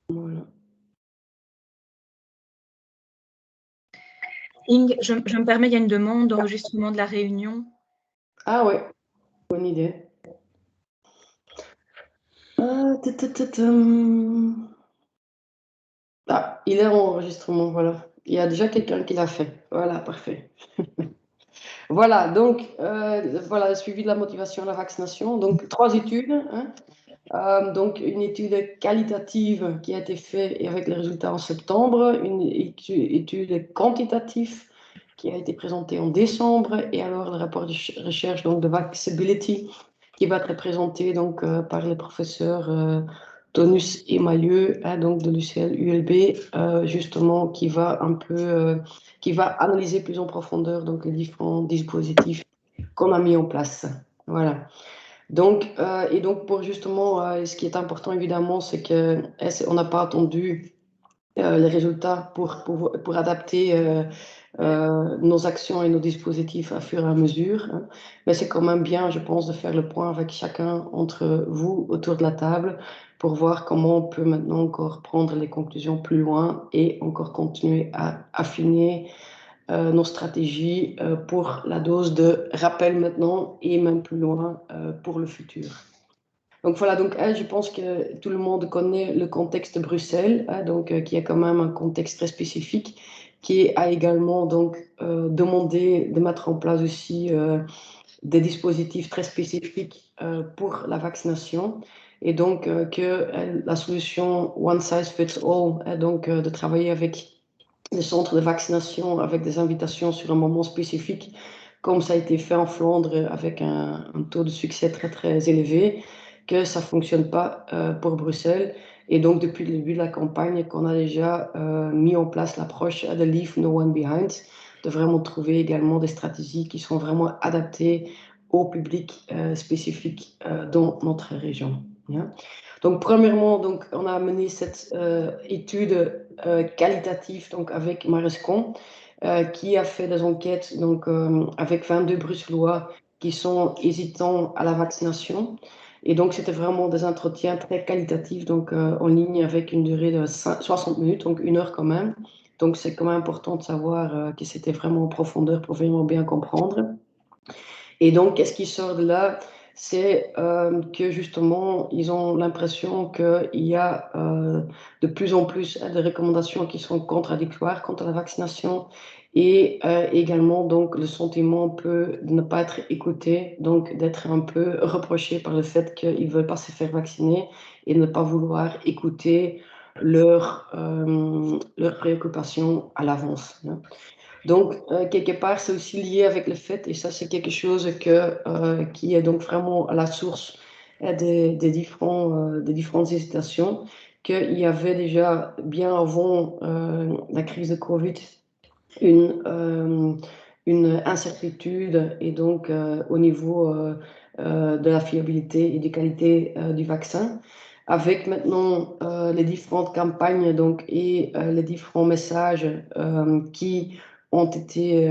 Voilà. Ing, je me permets, il y a une demande d'enregistrement de la réunion. Ah ouais, bonne idée. Ah, il est en enregistrement, voilà. Il y a déjà quelqu'un qui l'a fait. Voilà, parfait. Voilà, donc voilà, suivi de la motivation à la vaccination. Donc 3 études, hein. Donc une étude qualitative qui a été faite et avec les résultats en septembre, une étude quantitative qui a été présentée en décembre, et alors le rapport de recherche donc de Vaxability qui va être présenté donc par les professeurs Tonus et Mailleux, hein, donc de l'UCL ULB, justement qui va un peu qui va analyser plus en profondeur donc les différents dispositifs qu'on a mis en place. Voilà. Donc, et donc pour justement, ce qui est important évidemment, c'est que on n'a pas attendu les résultats pour adapter nos actions et nos dispositifs à fur et à mesure, hein. Mais c'est quand même bien, je pense, de faire le point avec chacun entre vous autour de la table pour voir comment on peut maintenant encore prendre les conclusions plus loin et encore continuer à affiner nos stratégies pour la dose de rappel maintenant et même plus loin pour le futur. Donc voilà, donc je pense que tout le monde connaît le contexte de Bruxelles, hein, donc qui est quand même un contexte très spécifique, qui a également donc demandé de mettre en place aussi des dispositifs très spécifiques pour la vaccination, et donc que la solution one size fits all, hein, donc de travailler avec les centres de vaccination avec des invitations sur un moment spécifique, comme ça a été fait en Flandre avec un taux de succès très très élevé, que ça ne fonctionne pas pour Bruxelles. Et donc depuis le début de la campagne, qu'on a déjà mis en place l'approche de Leave No One Behind, de vraiment trouver également des stratégies qui sont vraiment adaptées au public spécifique dans notre région. Yeah. Donc premièrement, donc, on a mené cette étude qualitative donc, avec Marescon, qui a fait des enquêtes donc, avec 22 Bruxellois qui sont hésitants à la vaccination. Et donc, c'était vraiment des entretiens très qualitatifs, donc en ligne avec une durée de 60 minutes, donc 1 heure quand même. Donc, c'est quand même important de savoir que c'était vraiment en profondeur pour vraiment bien comprendre. Et donc, qu'est-ce qui sort de là? C'est que justement, ils ont l'impression qu'il y a de plus en plus de recommandations qui sont contradictoires quant à la vaccination, et également donc le sentiment peut de ne pas être écouté, donc d'être un peu reproché par le fait qu'ils ne veulent pas se faire vacciner et de ne pas vouloir écouter leurs préoccupations à l'avance, hein. Donc, quelque part, c'est aussi lié avec le fait, et ça, c'est quelque chose qui est donc vraiment à la source des différentes hésitations, qu'il y avait déjà, bien avant la crise de Covid, une incertitude, et donc au niveau de la fiabilité et de qualité du vaccin. Avec maintenant les différentes campagnes donc, et les différents messages qui ont été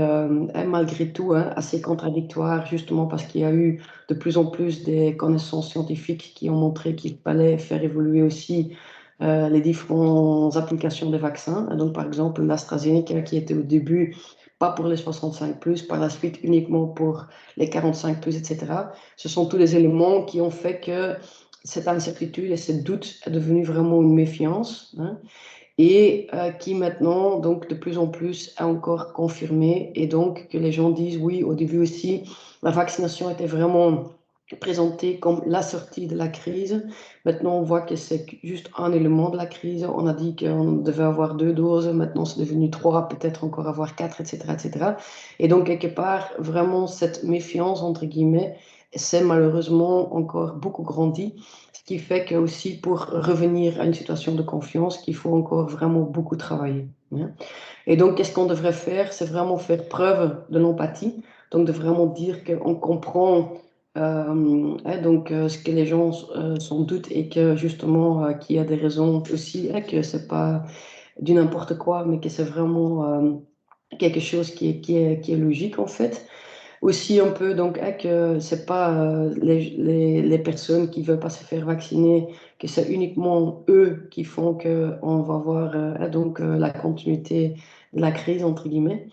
malgré tout assez contradictoires, justement parce qu'il y a eu de plus en plus des connaissances scientifiques qui ont montré qu'il fallait faire évoluer aussi les différentes applications des vaccins. Donc, par exemple, l'AstraZeneca qui était au début pas pour les 65+, par la suite uniquement pour les 45+, etc. Ce sont tous les éléments qui ont fait que cette incertitude et ce doute est devenu vraiment une méfiance, hein, et qui maintenant, donc de plus en plus, est encore confirmé, et donc que les gens disent oui, au début aussi, la vaccination était vraiment présentée comme la sortie de la crise. Maintenant, on voit que c'est juste un élément de la crise. On a dit qu'on devait avoir 2 doses, maintenant c'est devenu 3, peut-être encore avoir 4, etc., etc. Et donc, quelque part, vraiment, cette méfiance, entre guillemets, c'est malheureusement encore beaucoup grandi. Ce qui fait que aussi pour revenir à une situation de confiance, qu'il faut encore vraiment beaucoup travailler, hein. Et donc, qu'est-ce qu'on devrait faire? C'est vraiment faire preuve de l'empathie, donc de vraiment dire qu'on comprend donc, ce que les gens s'en doutent, et que justement qu'il y a des raisons aussi, que c'est pas du n'importe quoi, mais que c'est vraiment quelque chose qui est logique en fait. Aussi un peu donc que c'est pas les personnes qui veulent pas se faire vacciner, que c'est uniquement eux qui font que on va voir donc la continuité de la crise entre guillemets.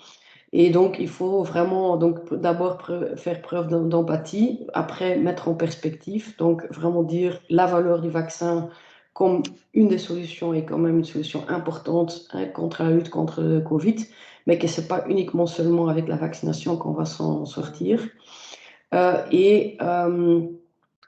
Et donc il faut vraiment donc d'abord faire preuve d'empathie, après mettre en perspective, donc vraiment dire la valeur du vaccin comme une des solutions et quand même une solution importante contre la lutte contre le Covid, mais que c'est pas uniquement seulement avec la vaccination qu'on va s'en sortir. Et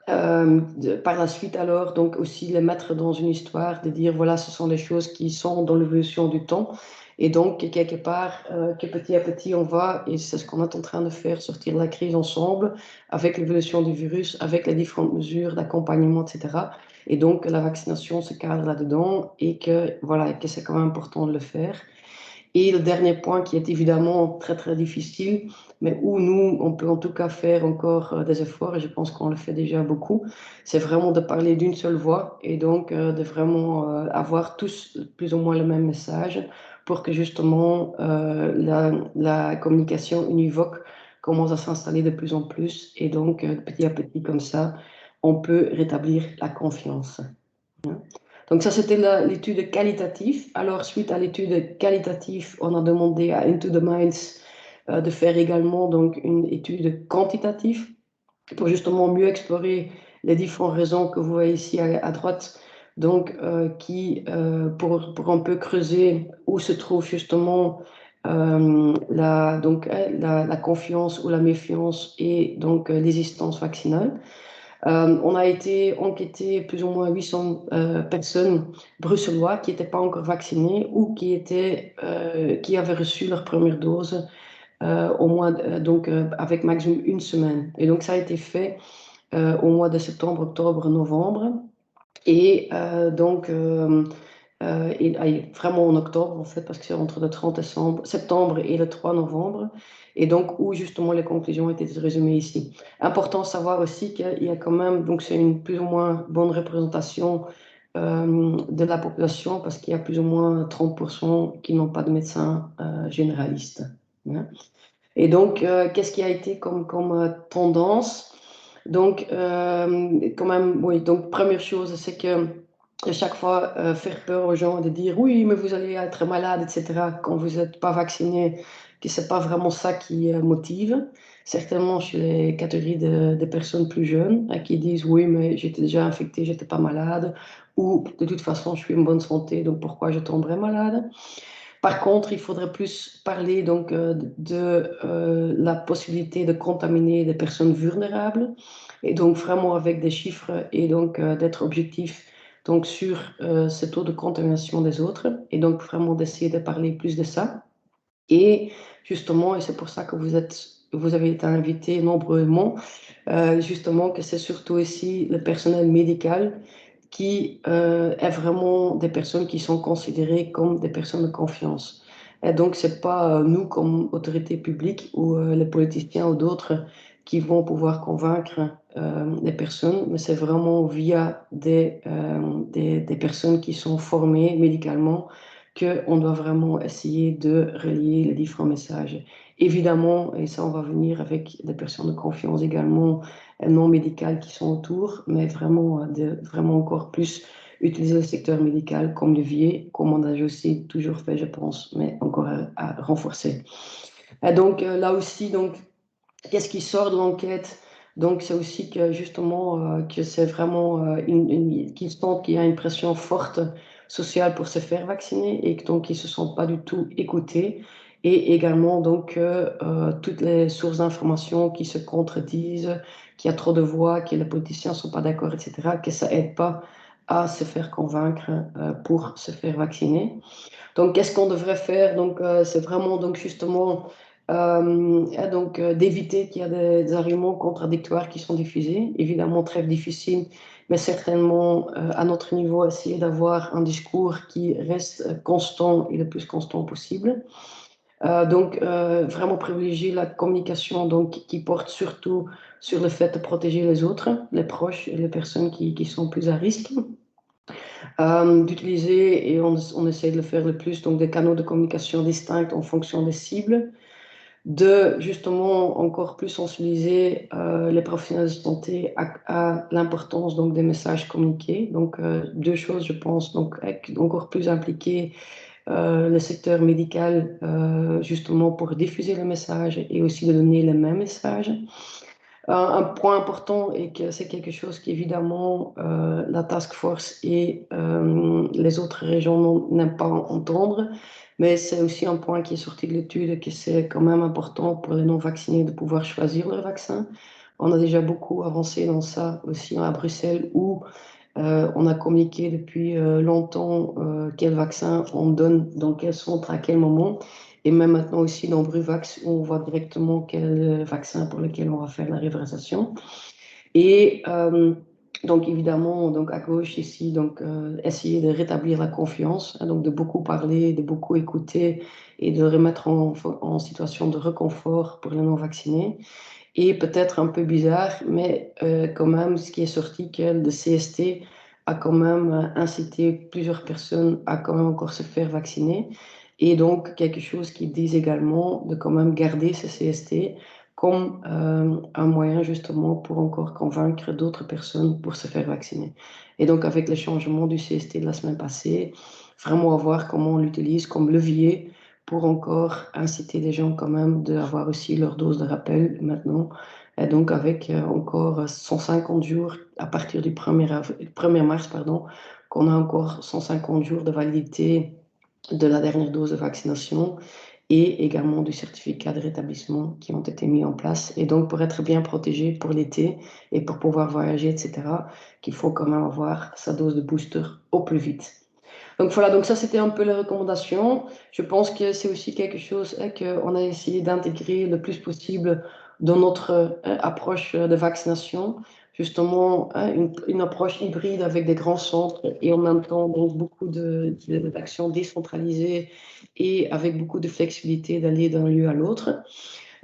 par la suite, alors, donc aussi les mettre dans une histoire, de dire, voilà, ce sont des choses qui sont dans l'évolution du temps. Et donc, quelque part, que petit à petit, on va, et c'est ce qu'on est en train de faire, sortir de la crise ensemble, avec l'évolution du virus, avec les différentes mesures d'accompagnement, etc. Et donc, la vaccination se cadre là-dedans et que, voilà, que c'est quand même important de le faire. Et le dernier point qui est évidemment très très difficile, mais où nous, on peut en tout cas faire encore des efforts, et je pense qu'on le fait déjà beaucoup, c'est vraiment de parler d'une seule voix et donc de vraiment avoir tous plus ou moins le même message pour que justement la communication univoque commence à s'installer de plus en plus et donc petit à petit comme ça, on peut rétablir la confiance. Donc ça, c'était l'étude qualitative. Alors, suite à l'étude qualitative, on a demandé à Into the Minds de faire également donc, une étude quantitative pour justement mieux explorer les différentes raisons que vous voyez ici à droite, donc pour un peu creuser où se trouve justement la confiance ou la méfiance et donc l'hésistance vaccinale. On a été enquêté plus ou moins 800 personnes bruxellois qui n'étaient pas encore vaccinées ou qui avaient reçu leur première dose au mois avec maximum une semaine. Et donc ça a été fait au mois de septembre, octobre, novembre. Et vraiment en octobre, en fait, parce que c'est entre le 30 septembre et le 3 novembre, et donc où justement les conclusions étaient résumées ici. Important de savoir aussi qu'il y a quand même, donc c'est une plus ou moins bonne représentation de la population, parce qu'il y a plus ou moins 30% qui n'ont pas de médecin généraliste. Hein. Et donc, qu'est-ce qui a été comme tendance? Donc, quand même, oui, donc première chose, c'est que à chaque fois faire peur aux gens de dire oui, mais vous allez être malade, etc., quand vous n'êtes pas vacciné, que c'est pas vraiment ça qui motive. Certainement chez les catégories de personnes plus jeunes qui disent oui, mais j'étais déjà infecté, j'étais pas malade, ou de toute façon, je suis en bonne santé, donc pourquoi je tomberais malade? Par contre, il faudrait plus parler donc la possibilité de contaminer des personnes vulnérables et donc vraiment avec des chiffres et donc d'être objectif donc sur ce taux de contamination des autres et donc vraiment d'essayer de parler plus de ça. Et justement, et c'est pour ça que vous avez été invités nombreusement, justement que c'est surtout aussi le personnel médical qui est vraiment des personnes qui sont considérées comme des personnes de confiance. Et donc, ce n'est pas nous, comme autorité publique ou les politiciens ou d'autres, qui vont pouvoir convaincre les personnes, mais c'est vraiment via des personnes qui sont formées médicalement qu'on doit vraiment essayer de relier les différents messages. Évidemment, et ça on va venir avec des personnes de confiance également, non médicales qui sont autour, mais vraiment, vraiment encore plus utiliser le secteur médical comme levier, comme on a aussi toujours fait, je pense, mais encore à renforcer. Et donc là aussi, donc, qu'est-ce qui sort de l'enquête? Donc c'est aussi que justement que c'est vraiment qu'ils sentent qu'il y a une pression forte sociale pour se faire vacciner et que donc ils se sentent pas du tout écoutés et également donc toutes les sources d'informations qui se contredisent, qu'il y a trop de voix, que les politiciens sont pas d'accord, etc. Que ça aide pas à se faire convaincre pour se faire vacciner. Donc, qu'est-ce qu'on devrait faire? Donc, c'est vraiment donc justement d'éviter qu'il y ait des arguments contradictoires qui sont diffusés. Évidemment, très difficile, mais certainement à notre niveau, essayer d'avoir un discours qui reste constant et le plus constant possible. Vraiment privilégier la communication donc, qui porte surtout sur le fait de protéger les autres, les proches et les personnes qui sont plus à risque. D'utiliser, et on essaie de le faire le plus, donc des canaux de communication distincts en fonction des cibles, de justement encore plus sensibiliser les professionnels de santé à l'importance donc des messages communiqués. Donc deux choses, je pense, donc encore plus impliquer le secteur médical justement pour diffuser le message et aussi de donner les mêmes messages. Un point important et que c'est quelque chose qu'évidemment la task force et les autres régions n'aiment pas entendre, mais c'est aussi un point qui est sorti de l'étude que c'est quand même important pour les non-vaccinés de pouvoir choisir leur vaccin. On a déjà beaucoup avancé dans ça aussi à Bruxelles où on a communiqué depuis longtemps quel vaccin on donne dans quel centre à quel moment. Et même maintenant aussi dans Bruvax, où on voit directement quel vaccin pour lequel on va faire la réversation. Et donc évidemment, donc à gauche ici, donc essayer de rétablir la confiance, hein, donc de beaucoup parler, de beaucoup écouter et de remettre en situation de réconfort pour les non-vaccinés. Et peut-être un peu bizarre, mais quand même, ce qui est sorti, que le CST a quand même incité plusieurs personnes à quand même encore se faire vacciner. Et donc, quelque chose qui dit également de quand même garder ce CST comme un moyen justement pour encore convaincre d'autres personnes pour se faire vacciner. Et donc, avec le changement du CST de la semaine passée, vraiment voir comment on l'utilise comme levier pour encore inciter les gens quand même d'avoir aussi leur dose de rappel maintenant. Et donc avec encore 150 jours à partir du 1er mars, pardon, qu'on a encore 150 jours de validité de la dernière dose de vaccination et également du certificat de rétablissement qui ont été mis en place. Et donc pour être bien protégé pour l'été et pour pouvoir voyager, etc., qu'il faut quand même avoir sa dose de booster au plus vite. Donc voilà, donc ça c'était un peu les recommandations. Je pense que c'est aussi quelque chose qu'on a essayé d'intégrer le plus possible dans notre approche de vaccination. Justement, une approche hybride avec des grands centres et en même temps donc, beaucoup d'actions décentralisées et avec beaucoup de flexibilité d'aller d'un lieu à l'autre.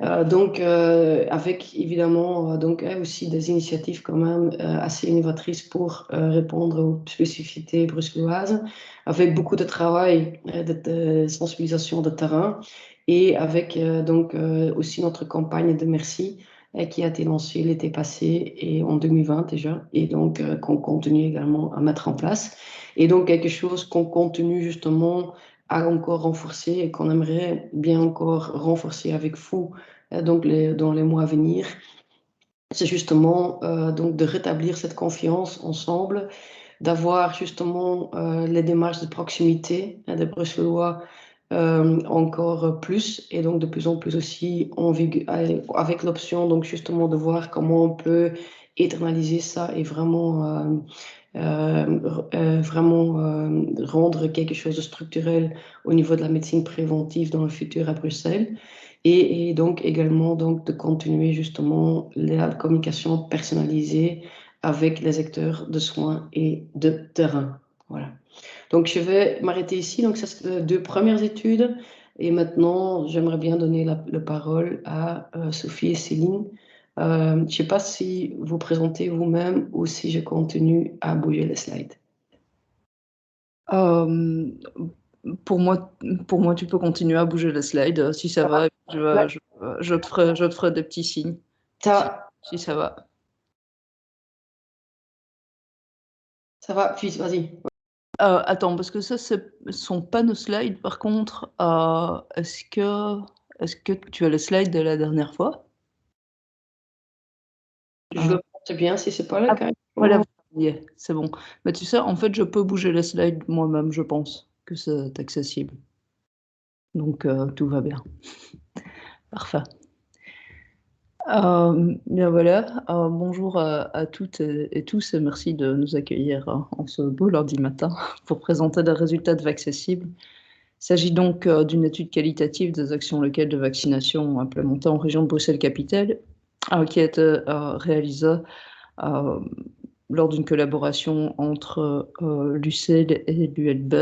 Donc, avec évidemment donc, aussi des initiatives quand même assez innovatrices pour répondre aux spécificités bruxelloises, avec beaucoup de travail de sensibilisation de terrain et avec donc aussi notre campagne de merci qui a été lancée l'été passé et en 2020 déjà, et donc qu'on continue également à mettre en place. Et donc quelque chose qu'on continue justement à encore renforcer et qu'on aimerait bien encore renforcer avec vous donc dans les mois à venir, c'est justement donc de rétablir cette confiance ensemble, d'avoir justement les démarches de proximité des Bruxellois encore plus et donc de plus en plus aussi avec l'option donc justement de voir comment on peut éternaliser ça et vraiment rendre quelque chose de structurel au niveau de la médecine préventive dans le futur à Bruxelles et donc également donc de continuer justement la communication personnalisée avec les acteurs de soins et de terrain. Voilà. Donc je vais m'arrêter ici. Donc ça c'est les deux premières études et maintenant j'aimerais bien donner la parole à Sophie et Céline. Je ne sais pas si vous présentez vous-même ou si je continue à bouger les slides. Pour moi, tu peux continuer à bouger les slides si ça va. Je te ferai des petits signes. Si ça va. Ça va, puis vas-y. Attends, parce que ça, ce sont pas nos slides. Par contre, est-ce que tu as les slides de la dernière fois? Je le pense bien, si c'est pas le cas. Voilà, c'est bon. Mais tu sais, en fait, je peux bouger les slides moi-même, je pense que c'est accessible. Donc, tout va bien. Parfait. Bien voilà, bonjour à toutes et tous et merci de nous accueillir en ce beau lundi matin pour présenter des résultats de Vaccessible. Il s'agit donc d'une étude qualitative des actions locales de vaccination implémentées en région de Bruxelles-Capitale qui a été réalisée lors d'une collaboration entre l'UCL et l'ULB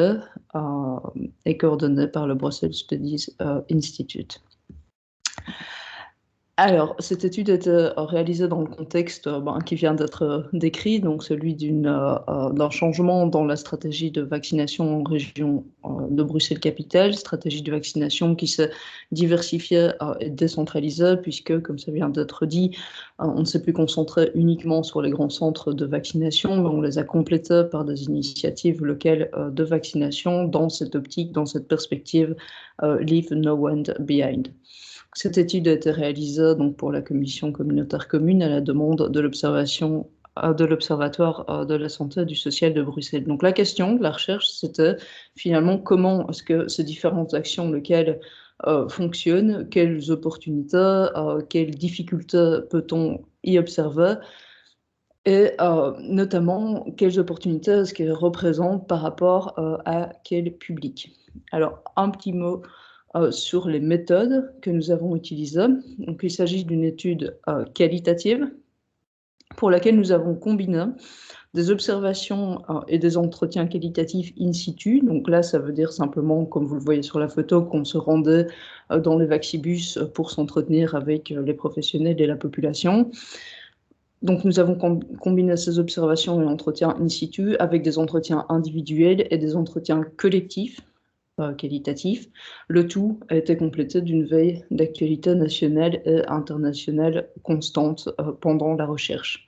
et coordonnée par le Brussels Studies Institute. Alors, cette étude était réalisée dans le contexte qui vient d'être décrit, donc celui d'un changement dans la stratégie de vaccination en région de Bruxelles-Capitale, stratégie de vaccination qui se diversifiait et décentralisait, puisque, comme ça vient d'être dit, on ne s'est plus concentré uniquement sur les grands centres de vaccination, mais on les a complétés par des initiatives locales de vaccination dans cette optique, dans cette perspective Leave No One Behind. Cette étude a été réalisée donc, pour la commission communautaire commune à la demande de l'Observatoire de la santé et du social de Bruxelles. Donc la question de la recherche, c'était finalement comment est-ce que ces différentes actions locales fonctionnent, quelles opportunités, quelles difficultés peut-on y observer, et notamment quelles opportunités est-ce qu'elles représentent par rapport à quel public. Alors un petit mot sur les méthodes que nous avons utilisées. Donc, il s'agit d'une étude qualitative pour laquelle nous avons combiné des observations et des entretiens qualitatifs in situ. Donc là, ça veut dire simplement, comme vous le voyez sur la photo, qu'on se rendait dans les vaccibus pour s'entretenir avec les professionnels et la population. Donc nous avons combiné ces observations et entretiens in situ avec des entretiens individuels et des entretiens collectifs qualitatif. Le tout a été complété d'une veille d'actualité nationale et internationale constante pendant la recherche.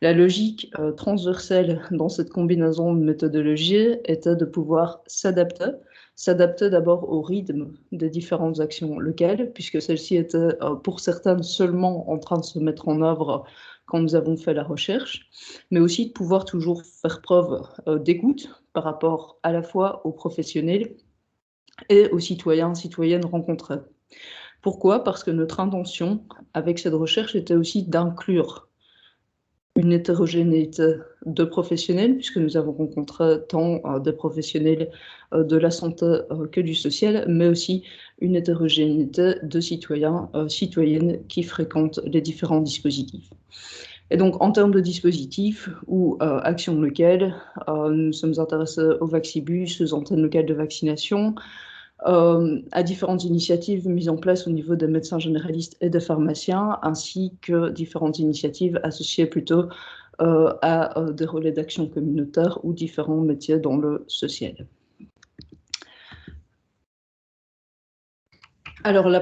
La logique transversale dans cette combinaison de méthodologies était de pouvoir s'adapter d'abord au rythme des différentes actions locales, puisque celles-ci étaient pour certaines seulement en train de se mettre en œuvre quand nous avons fait la recherche, mais aussi de pouvoir toujours faire preuve d'écoute par rapport à la fois aux professionnels et aux citoyens, citoyennes rencontrés. Pourquoi? Parce que notre intention avec cette recherche était aussi d'inclure une hétérogénéité de professionnels, puisque nous avons rencontré tant des professionnels de la santé que du social, mais aussi une hétérogénéité de citoyens, citoyennes qui fréquentent les différents dispositifs. Et donc, en termes de dispositifs ou actions locales, nous sommes intéressés aux vaccibus, aux antennes locales de vaccination, à différentes initiatives mises en place au niveau des médecins généralistes et des pharmaciens, ainsi que différentes initiatives associées plutôt à des relais d'action communautaire ou différents métiers dans le social. Alors le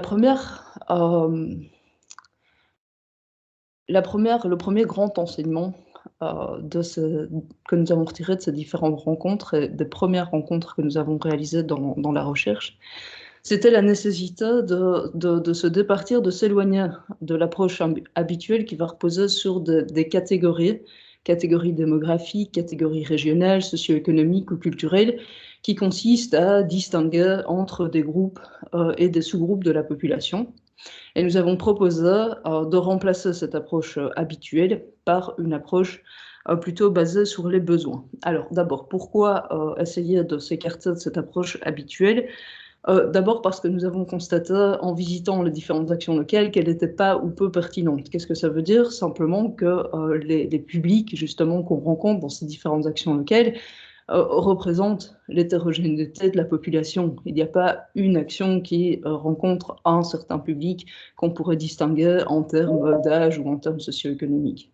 premier grand enseignement que nous avons retiré de ces différentes rencontres et des premières rencontres que nous avons réalisées dans la recherche, c'était la nécessité de se départir, de s'éloigner de l'approche habituelle qui va reposer sur des catégories démographiques, catégories régionales, socio-économiques ou culturelles, qui consistent à distinguer entre des groupes et des sous-groupes de la population. Et nous avons proposé de remplacer cette approche habituelle par une approche plutôt basée sur les besoins. Alors d'abord, pourquoi essayer de s'écarter de cette approche habituelle? D'abord parce que nous avons constaté en visitant les différentes actions locales qu'elles n'étaient pas ou peu pertinentes. Qu'est-ce que ça veut dire? Simplement que les publics justement qu'on rencontre dans ces différentes actions locales représente l'hétérogénéité de la population. Il n'y a pas une action qui rencontre un certain public qu'on pourrait distinguer en termes d'âge ou en termes socio-économiques.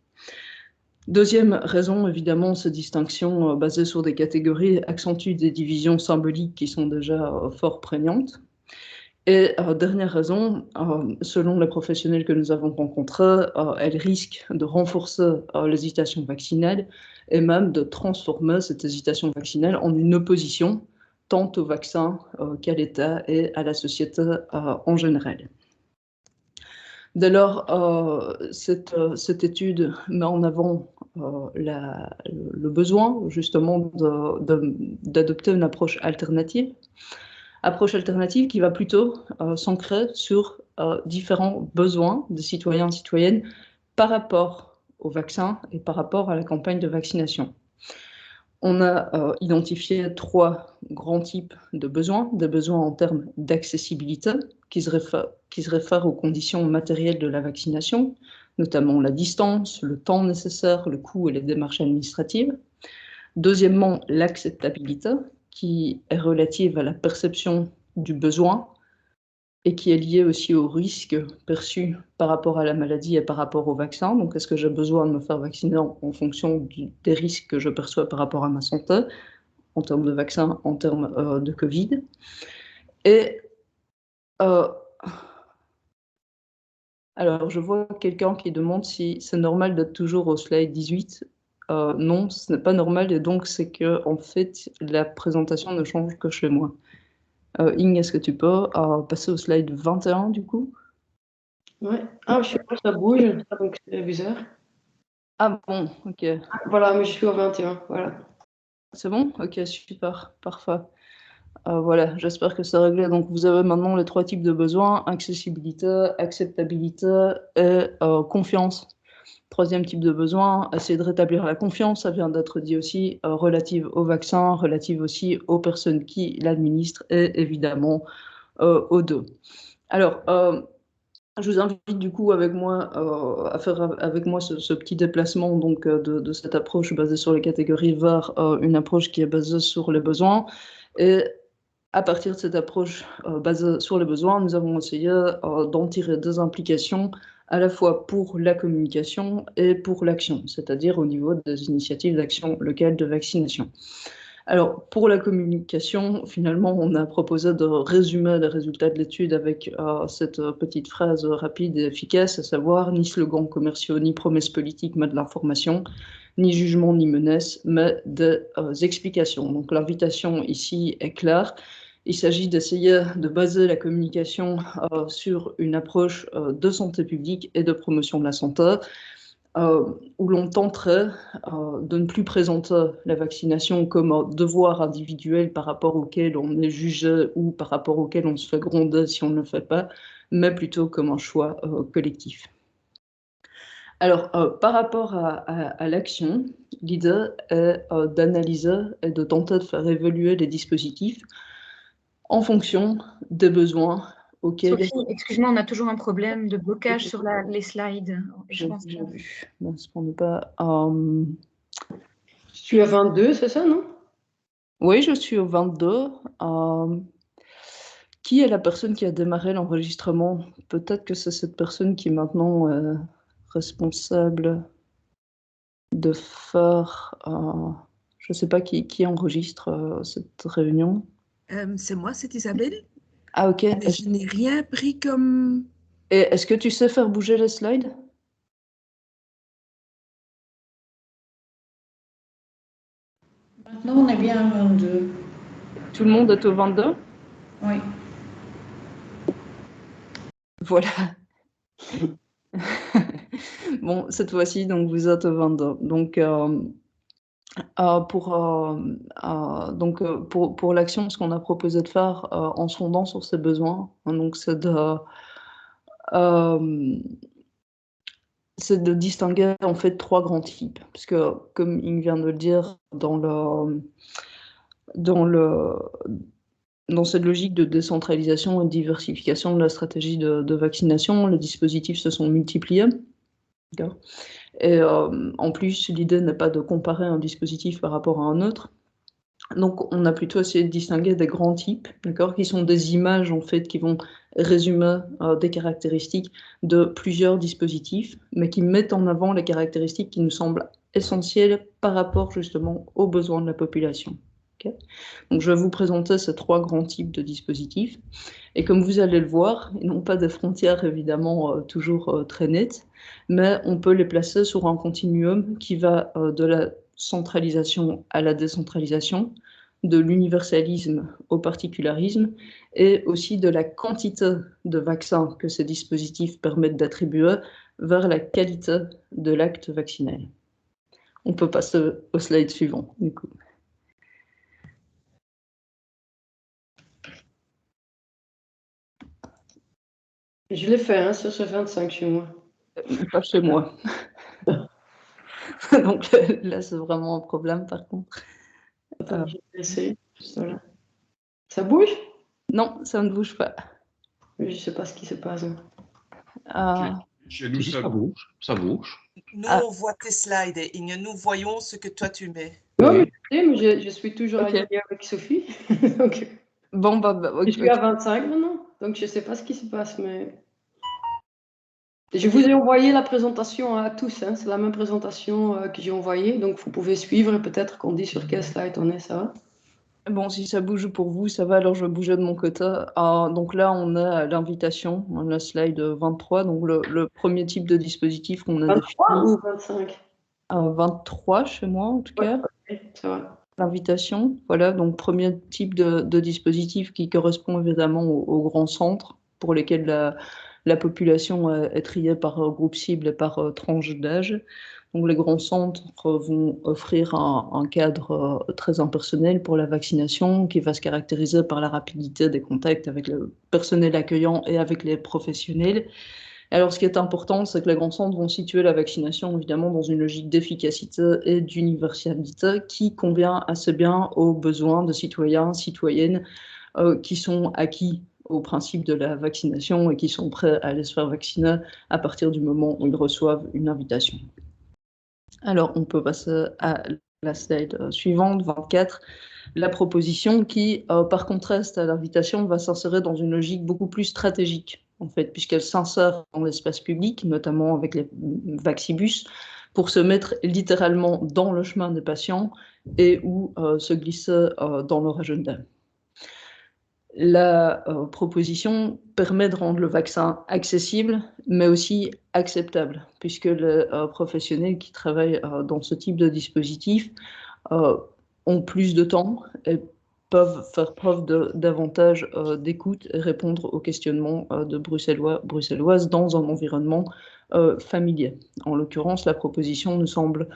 Deuxième raison, évidemment, ces distinctions basées sur des catégories accentuent des divisions symboliques qui sont déjà fort prégnantes. Et dernière raison, selon les professionnels que nous avons rencontrés, elles risquent de renforcer l'hésitation vaccinale et même de transformer cette hésitation vaccinale en une opposition tant au vaccin qu'à l'État et à la société en général. Dès lors, cette étude met en avant le besoin justement d'adopter une approche alternative qui va plutôt s'ancrer sur différents besoins des citoyens et citoyennes par rapport au vaccin et par rapport à la campagne de vaccination. On a identifié 3 grands types de besoins, des besoins en termes d'accessibilité qui se réfèrent aux conditions matérielles de la vaccination, notamment la distance, le temps nécessaire, le coût et les démarches administratives. Deuxièmement, l'acceptabilité qui est relative à la perception du besoin et qui est lié aussi au risque perçu par rapport à la maladie et par rapport au vaccin. Donc, est-ce que j'ai besoin de me faire vacciner en fonction des risques que je perçois par rapport à ma santé, en termes de vaccin, en termes de Covid. Et alors, je vois quelqu'un qui demande si c'est normal d'être toujours au slide 18. Non, ce n'est pas normal, et donc c'est que en fait, la présentation ne change que chez moi. Ing, est-ce que tu peux passer au slide 21 du coup? Ouais. Ah, je sais pas, ça bouge, ça, donc c'est bizarre. Ah bon, ok. Voilà, mais je suis au 21, voilà. C'est bon? Ok, super, parfait. Voilà, j'espère que c'est réglé. Donc, vous avez maintenant les 3 types de besoins: accessibilité, acceptabilité et confiance. 3e type de besoin, essayer de rétablir la confiance, ça vient d'être dit aussi, relative au vaccin, relative aussi aux personnes qui l'administrent et évidemment aux 2. Alors, je vous invite du coup avec moi à faire avec moi ce petit déplacement donc, de cette approche basée sur les catégories vers une approche qui est basée sur les besoins. Et à partir de cette approche basée sur les besoins, nous avons essayé d'en tirer des implications à la fois pour la communication et pour l'action, c'est-à-dire au niveau des initiatives d'action locale de vaccination. Alors, pour la communication, finalement, on a proposé de résumer les résultats de l'étude avec cette petite phrase rapide et efficace, à savoir « ni slogans commerciaux, ni promesses politiques, mais de l'information, ni jugement, ni menaces, mais des explications ». Donc, l'invitation ici est claire. Il s'agit d'essayer de baser la communication sur une approche de santé publique et de promotion de la santé, où l'on tenterait de ne plus présenter la vaccination comme un devoir individuel par rapport auquel on est jugé ou par rapport auquel on se fait gronder si on ne le fait pas, mais plutôt comme un choix collectif. Alors, par rapport à l'action, l'idée est d'analyser et de tenter de faire évoluer les dispositifs en fonction des besoins auxquels... Sophie, excuse-moi, on a toujours un problème de blocage sur les slides. J'ai vu. Non, ce n'est pas... Je suis à 22, c'est ça, non? Oui, je suis au 22. Qui est la personne qui a démarré l'enregistrement? Peut-être que c'est cette personne qui est maintenant responsable de faire... je ne sais pas qui enregistre cette réunion. C'est moi, c'est Isabelle. Ah, ok. Mais je n'ai rien pris comme... Et est-ce que tu sais faire bouger les slides? Maintenant, on est bien à 22. Tout le monde est au 22? Oui. Voilà. Bon, cette fois-ci, donc vous êtes au 22. Donc, pour l'action, ce qu'on a proposé de faire en sondant sur ces besoins, hein, donc c'est de distinguer en fait 3 grands types, parce que comme Ing vient de le dire, dans cette logique de décentralisation et de diversification de la stratégie de vaccination, les dispositifs se sont multipliés. Et en plus, l'idée n'est pas de comparer un dispositif par rapport à un autre. Donc, on a plutôt essayé de distinguer des grands types, qui sont des images en fait qui vont résumer des caractéristiques de plusieurs dispositifs, mais qui mettent en avant les caractéristiques qui nous semblent essentielles par rapport justement aux besoins de la population. Okay. Donc, je vais vous présenter ces 3 grands types de dispositifs. Et comme vous allez le voir, ils n'ont pas de frontières évidemment toujours très nettes, mais on peut les placer sur un continuum qui va de la centralisation à la décentralisation, de l'universalisme au particularisme, et aussi de la quantité de vaccins que ces dispositifs permettent d'attribuer vers la qualité de l'acte vaccinal. On peut passer au slide suivant, du coup. Je l'ai fait, hein, sur ce 25 chez moi. Pas chez moi. Donc là, c'est vraiment un problème, par contre. Attends, je vais essayer. Voilà. Ça bouge? Non, ça ne bouge pas. Je ne sais pas ce qui se passe. Chez nous, ça bouge. Ça bouge. Nous, on voit tes slides, Inge. Nous voyons ce que toi, tu mets. Oui, mais je suis toujours alignée avec Sophie. Donc, bon, je suis à 25 maintenant. Donc, je ne sais pas ce qui se passe, mais... Je vous ai envoyé la présentation à tous, hein. C'est la même présentation que j'ai envoyée, donc vous pouvez suivre et peut-être qu'on dit sur quel slide on est, ça va? Bon, si ça bouge pour vous, ça va, alors je vais bouger de mon côté. Donc là, on a l'invitation, on a slide 23, donc le premier type de dispositif qu'on a 23 défini. ou 25? 23 chez moi, en tout cas. Ok, ça va. L'invitation, voilà, donc premier type de dispositif qui correspond évidemment aux grands centres pour lesquels la population est triée par groupe cible et par tranche d'âge. Donc les grands centres vont offrir un cadre très impersonnel pour la vaccination qui va se caractériser par la rapidité des contacts avec le personnel accueillant et avec les professionnels. Alors, ce qui est important, c'est que les grands centres vont situer la vaccination, évidemment, dans une logique d'efficacité et d'universalité qui convient assez bien aux besoins de citoyens, citoyennes qui sont acquis au principe de la vaccination et qui sont prêts à aller se faire vacciner à partir du moment où ils reçoivent une invitation. Alors, on peut passer à la slide suivante, 24. La proposition qui, par contraste à l'invitation, va s'insérer dans une logique beaucoup plus stratégique, en fait, puisqu'elle s'insère dans l'espace public, notamment avec les vaccibus, pour se mettre littéralement dans le chemin des patients et où se glisser dans leur agenda. La proposition permet de rendre le vaccin accessible, mais aussi acceptable, puisque les professionnels qui travaillent dans ce type de dispositif ont plus de temps et peuvent faire preuve davantage d'écoute et répondre aux questionnements de bruxelloises dans un environnement familier. En l'occurrence, la proposition nous semble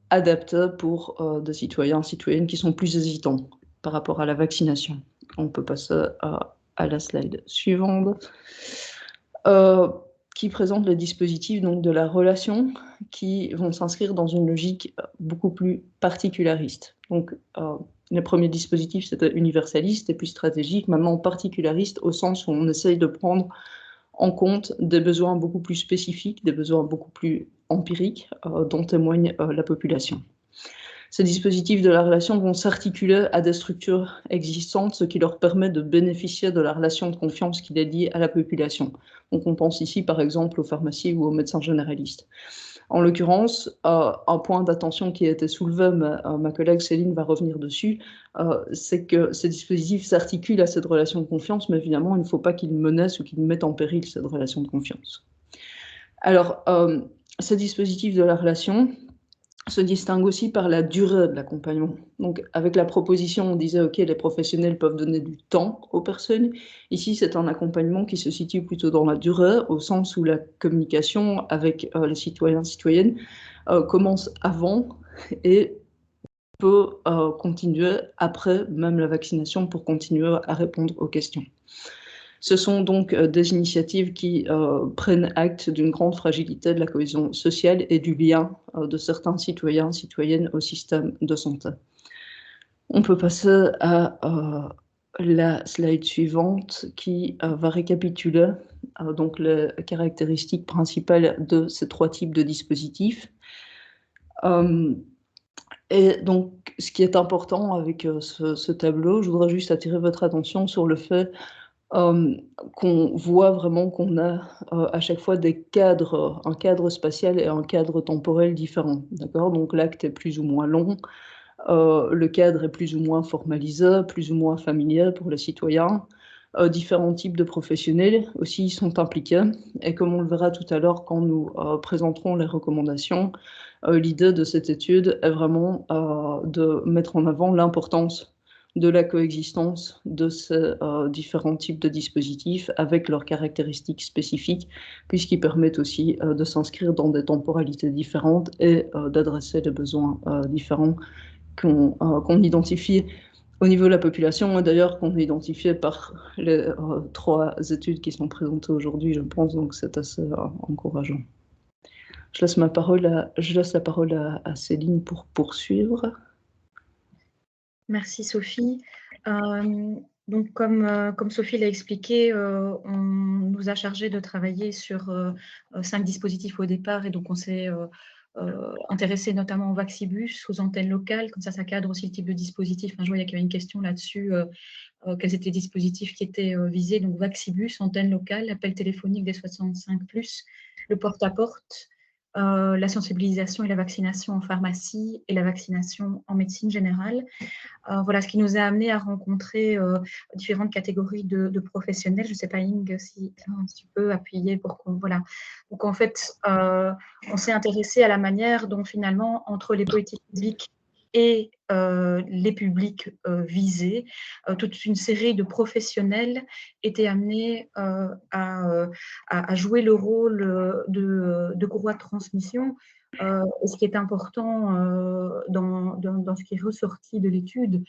adaptée pour des citoyens, citoyennes qui sont plus hésitants par rapport à la vaccination. On peut passer à la slide suivante, qui présente les dispositifs donc, de la relation qui vont s'inscrire dans une logique beaucoup plus particulariste. Donc, les premiers dispositifs, c'était universaliste et puis stratégique, maintenant particulariste au sens où on essaye de prendre en compte des besoins beaucoup plus spécifiques, des besoins beaucoup plus empiriques dont témoigne la population. Ces dispositifs de la relation vont s'articuler à des structures existantes, ce qui leur permet de bénéficier de la relation de confiance qui est liée à la population. Donc on pense ici par exemple aux pharmacies ou aux médecins généralistes. En l'occurrence, un point d'attention qui a été soulevé, mais ma collègue Céline va revenir dessus, c'est que ces dispositifs s'articulent à cette relation de confiance, mais évidemment, il ne faut pas qu'ils menacent ou qu'ils mettent en péril cette relation de confiance. Alors, ces dispositifs de la relation se distingue aussi par la durée de l'accompagnement. Donc, avec la proposition, on disait, OK, les professionnels peuvent donner du temps aux personnes. Ici, c'est un accompagnement qui se situe plutôt dans la durée, au sens où la communication avec les citoyens, citoyennes commence avant et peut continuer après même la vaccination pour continuer à répondre aux questions. Ce sont donc des initiatives qui prennent acte d'une grande fragilité de la cohésion sociale et du lien de certains citoyens, citoyennes au système de santé. On peut passer à la slide suivante qui va récapituler donc les caractéristiques principales de ces trois types de dispositifs. Et donc, ce qui est important avec ce tableau, je voudrais juste attirer votre attention sur le fait qu'on voit vraiment qu'on a à chaque fois des cadres, un cadre spatial et un cadre temporel différent. D'accord ? Donc l'acte est plus ou moins long, le cadre est plus ou moins formalisé, plus ou moins familier pour les citoyens. Différents types de professionnels aussi sont impliqués. Et comme on le verra tout à l'heure quand nous présenterons les recommandations, l'idée de cette étude est vraiment de mettre en avant l'importance de la coexistence de ces différents types de dispositifs avec leurs caractéristiques spécifiques, puisqu'ils permettent aussi de s'inscrire dans des temporalités différentes et d'adresser des besoins différents qu'on identifie au niveau de la population, et d'ailleurs qu'on a identifié par les trois études qui sont présentées aujourd'hui, je pense, donc c'est assez encourageant. Je laisse la parole à Céline pour poursuivre. Merci Sophie. Donc comme Sophie l'a expliqué, on nous a chargé de travailler sur 5 dispositifs au départ et donc on s'est intéressés notamment au Vaccibus, aux antennes locales, comme ça cadre aussi le type de dispositif. Enfin, je voyais qu'il y avait une question là-dessus, quels étaient les dispositifs qui étaient visés, donc Vaccibus, antenne locale, appel téléphonique des 65+, le porte-à-porte, la sensibilisation et la vaccination en pharmacie et la vaccination en médecine générale. Voilà ce qui nous a amené à rencontrer différentes catégories de professionnels. Je ne sais pas, Ing, si tu peux appuyer pour qu'on… Voilà. Donc, en fait, on s'est intéressé à la manière dont, finalement, entre les politiques publiques et les publics visés, toute une série de professionnels étaient amenés à jouer le rôle de courroie de transmission. Et ce qui est important dans ce qui est ressorti de l'étude,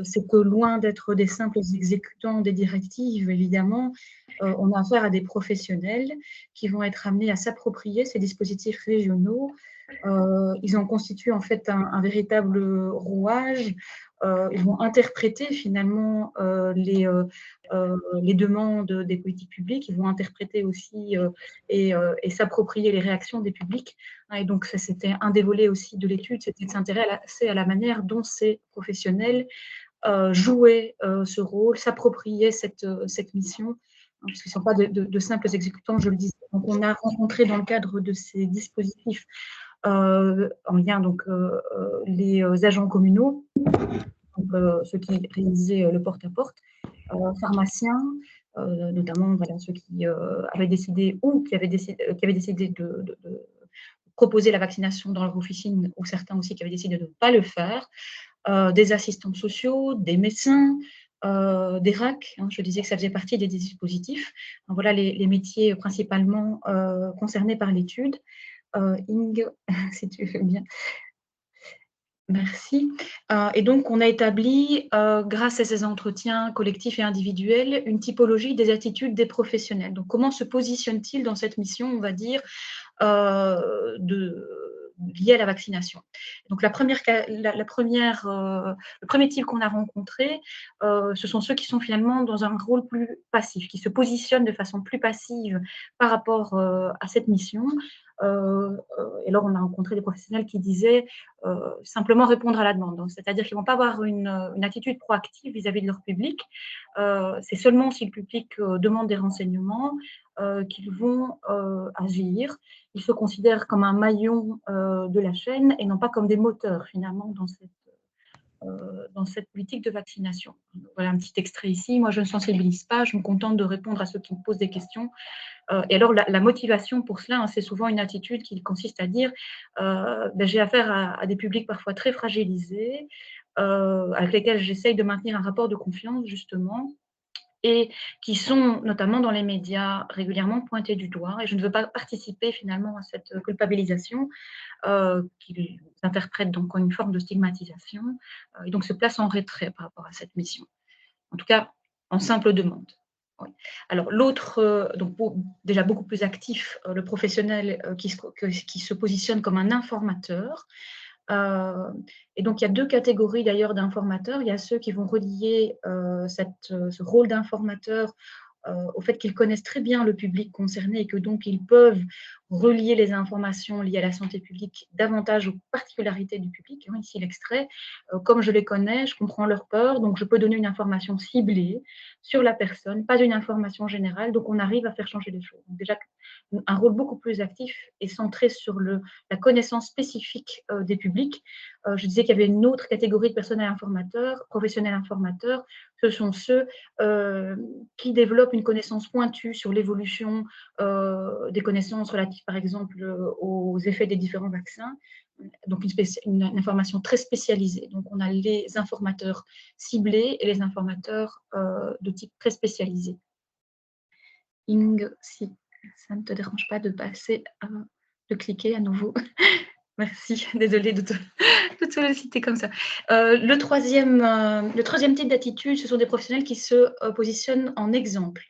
c'est que loin d'être des simples exécutants des directives, évidemment, on a affaire à des professionnels qui vont être amenés à s'approprier ces dispositifs régionaux. Ils en constituent en fait un véritable rouage. Ils vont interpréter finalement les demandes des politiques publiques. Ils vont interpréter aussi et s'approprier les réactions des publics. Et donc, ça, c'était un des volets aussi de l'étude, c'était de s'intéresser à la manière dont ces professionnels jouaient ce rôle, s'appropriaient cette mission, parce qu'ils ne sont pas de simples exécutants, je le disais. Donc, on a rencontré dans le cadre de ces dispositifs en lien, donc, les agents communaux, donc, ceux qui réalisaient le porte-à-porte, pharmaciens, notamment voilà, ceux qui avaient décidé ou qui avaient décidé de proposer la vaccination dans leur officine, ou certains aussi qui avaient décidé de ne pas le faire, des assistants sociaux, des médecins, des RAC, hein, je disais que ça faisait partie des dispositifs. Donc, voilà les métiers principalement concernés par l'étude. Ing, si tu veux bien. Merci. Et donc, on a établi, grâce à ces entretiens collectifs et individuels, une typologie des attitudes des professionnels. Donc, comment se positionnent-ils dans cette mission, on va dire, liée à la vaccination? Donc, le premier type qu'on a rencontré, ce sont ceux qui sont finalement dans un rôle plus passif, qui se positionnent de façon plus passive par rapport à cette mission. Et alors, on a rencontré des professionnels qui disaient simplement répondre à la demande. C'est-à-dire qu'ils ne vont pas avoir une attitude proactive vis-à-vis de leur public. C'est seulement si le public demande des renseignements qu'ils vont agir. Ils se considèrent comme un maillon de la chaîne et non pas comme des moteurs, finalement, dans cette politique de vaccination. Voilà un petit extrait ici. Moi, je ne sensibilise pas, je me contente de répondre à ceux qui me posent des questions. Et alors, la motivation pour cela, hein, c'est souvent une attitude qui consiste à dire j'ai affaire à des publics parfois très fragilisés, avec lesquels j'essaye de maintenir un rapport de confiance, justement, et qui sont, notamment dans les médias, régulièrement pointés du doigt. Et je ne veux pas participer, finalement, à cette culpabilisation qu'ils interprètent donc comme une forme de stigmatisation, et donc se placent en retrait par rapport à cette mission. En tout cas, en simple demande. Oui. Alors, l'autre, donc déjà beaucoup plus actif, le professionnel qui se positionne comme un informateur. Et donc, il y a deux catégories d'ailleurs d'informateurs. Il y a ceux qui vont relier ce rôle d'informateur au fait qu'ils connaissent très bien le public concerné et que donc ils peuvent relier les informations liées à la santé publique davantage aux particularités du public. Ici l'extrait, comme je les connais, je comprends leur peur, donc je peux donner une information ciblée sur la personne, pas une information générale, donc on arrive à faire changer les choses. Donc déjà, un rôle beaucoup plus actif et centré sur la connaissance spécifique des publics. Je disais qu'il y avait une autre catégorie de personnels informateurs, professionnels informateurs, ce sont ceux qui développent une connaissance pointue sur l'évolution des connaissances relatives, par exemple, aux effets des différents vaccins. Donc, une information très spécialisée. Donc, on a les informateurs ciblés et les informateurs de type très spécialisé. Ing, si ça ne te dérange pas de passer, de cliquer à nouveau. Merci, désolée de te solliciter comme ça. Le troisième type d'attitude, ce sont des professionnels qui se positionnent en exemple.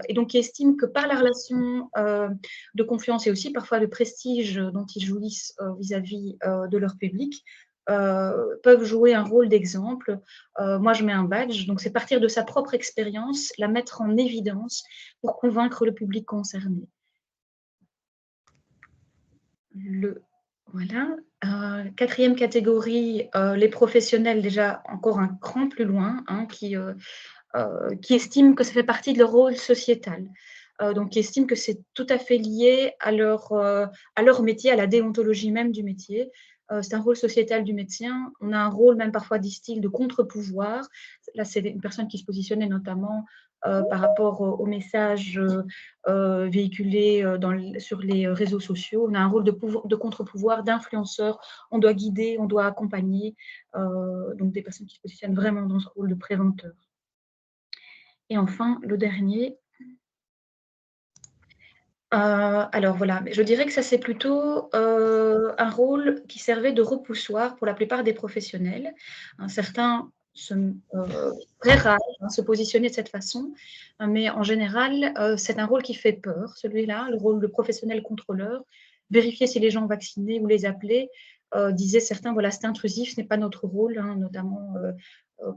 Et donc qui estiment que par la relation de confiance et aussi parfois de prestige dont ils jouissent vis-à-vis de leur public, peuvent jouer un rôle d'exemple. Moi, je mets un badge, donc c'est partir de sa propre expérience, la mettre en évidence pour convaincre le public concerné. Le Voilà. Quatrième catégorie, les professionnels, déjà encore un cran plus loin, hein, qui estiment que ça fait partie de leur rôle sociétal. Donc qui estiment que c'est tout à fait lié à leur métier, à la déontologie même du métier. C'est un rôle sociétal du médecin. On a un rôle même parfois, disent-ils, de contre-pouvoir. Là, c'est une personne qui se positionnait notamment par rapport aux messages véhiculés sur les réseaux sociaux. On a un rôle de contre-pouvoir, d'influenceur. On doit guider, on doit accompagner. Donc des personnes qui se positionnent vraiment dans ce rôle de préventeur. Et enfin, le dernier. Alors voilà, je dirais que ça c'est plutôt un rôle qui servait de repoussoir pour la plupart des professionnels. Certains très rares se positionner de cette façon, mais en général, c'est un rôle qui fait peur, celui-là, le rôle de professionnel contrôleur. Vérifier si les gens vaccinés ou les appeler, disaient certains, voilà, c'est intrusif, ce n'est pas notre rôle, hein, notamment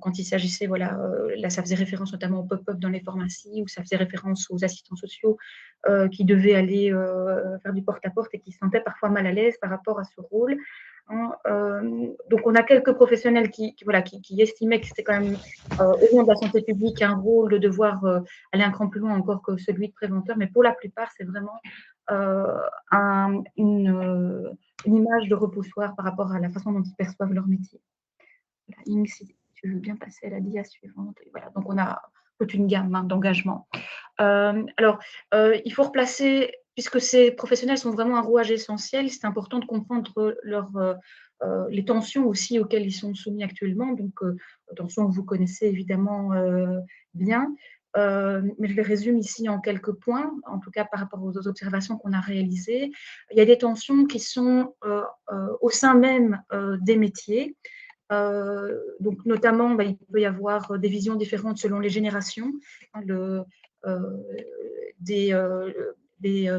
quand il s'agissait, voilà, là ça faisait référence notamment au pop-up dans les pharmacies, ou ça faisait référence aux assistants sociaux qui devaient aller faire du porte-à-porte et qui se sentaient parfois mal à l'aise par rapport à ce rôle. Hein, donc on a quelques professionnels qui estimaient que c'était quand même au nom de la santé publique un rôle de devoir aller un cran plus loin encore que celui de préventeur, mais pour la plupart c'est vraiment une image de repoussoir par rapport à la façon dont ils perçoivent leur métier. Voilà, si tu veux bien passer à la dia suivante. Et voilà, donc on a toute une gamme d'engagement. Alors, il faut replacer, puisque ces professionnels sont vraiment un rouage essentiel, c'est important de comprendre les tensions aussi auxquelles ils sont soumis actuellement, donc tensions que vous connaissez évidemment bien, mais je les résume ici en quelques points, en tout cas par rapport aux observations qu'on a réalisées. Il y a des tensions qui sont au sein même des métiers. Donc notamment, il peut y avoir des visions différentes selon les générations. Des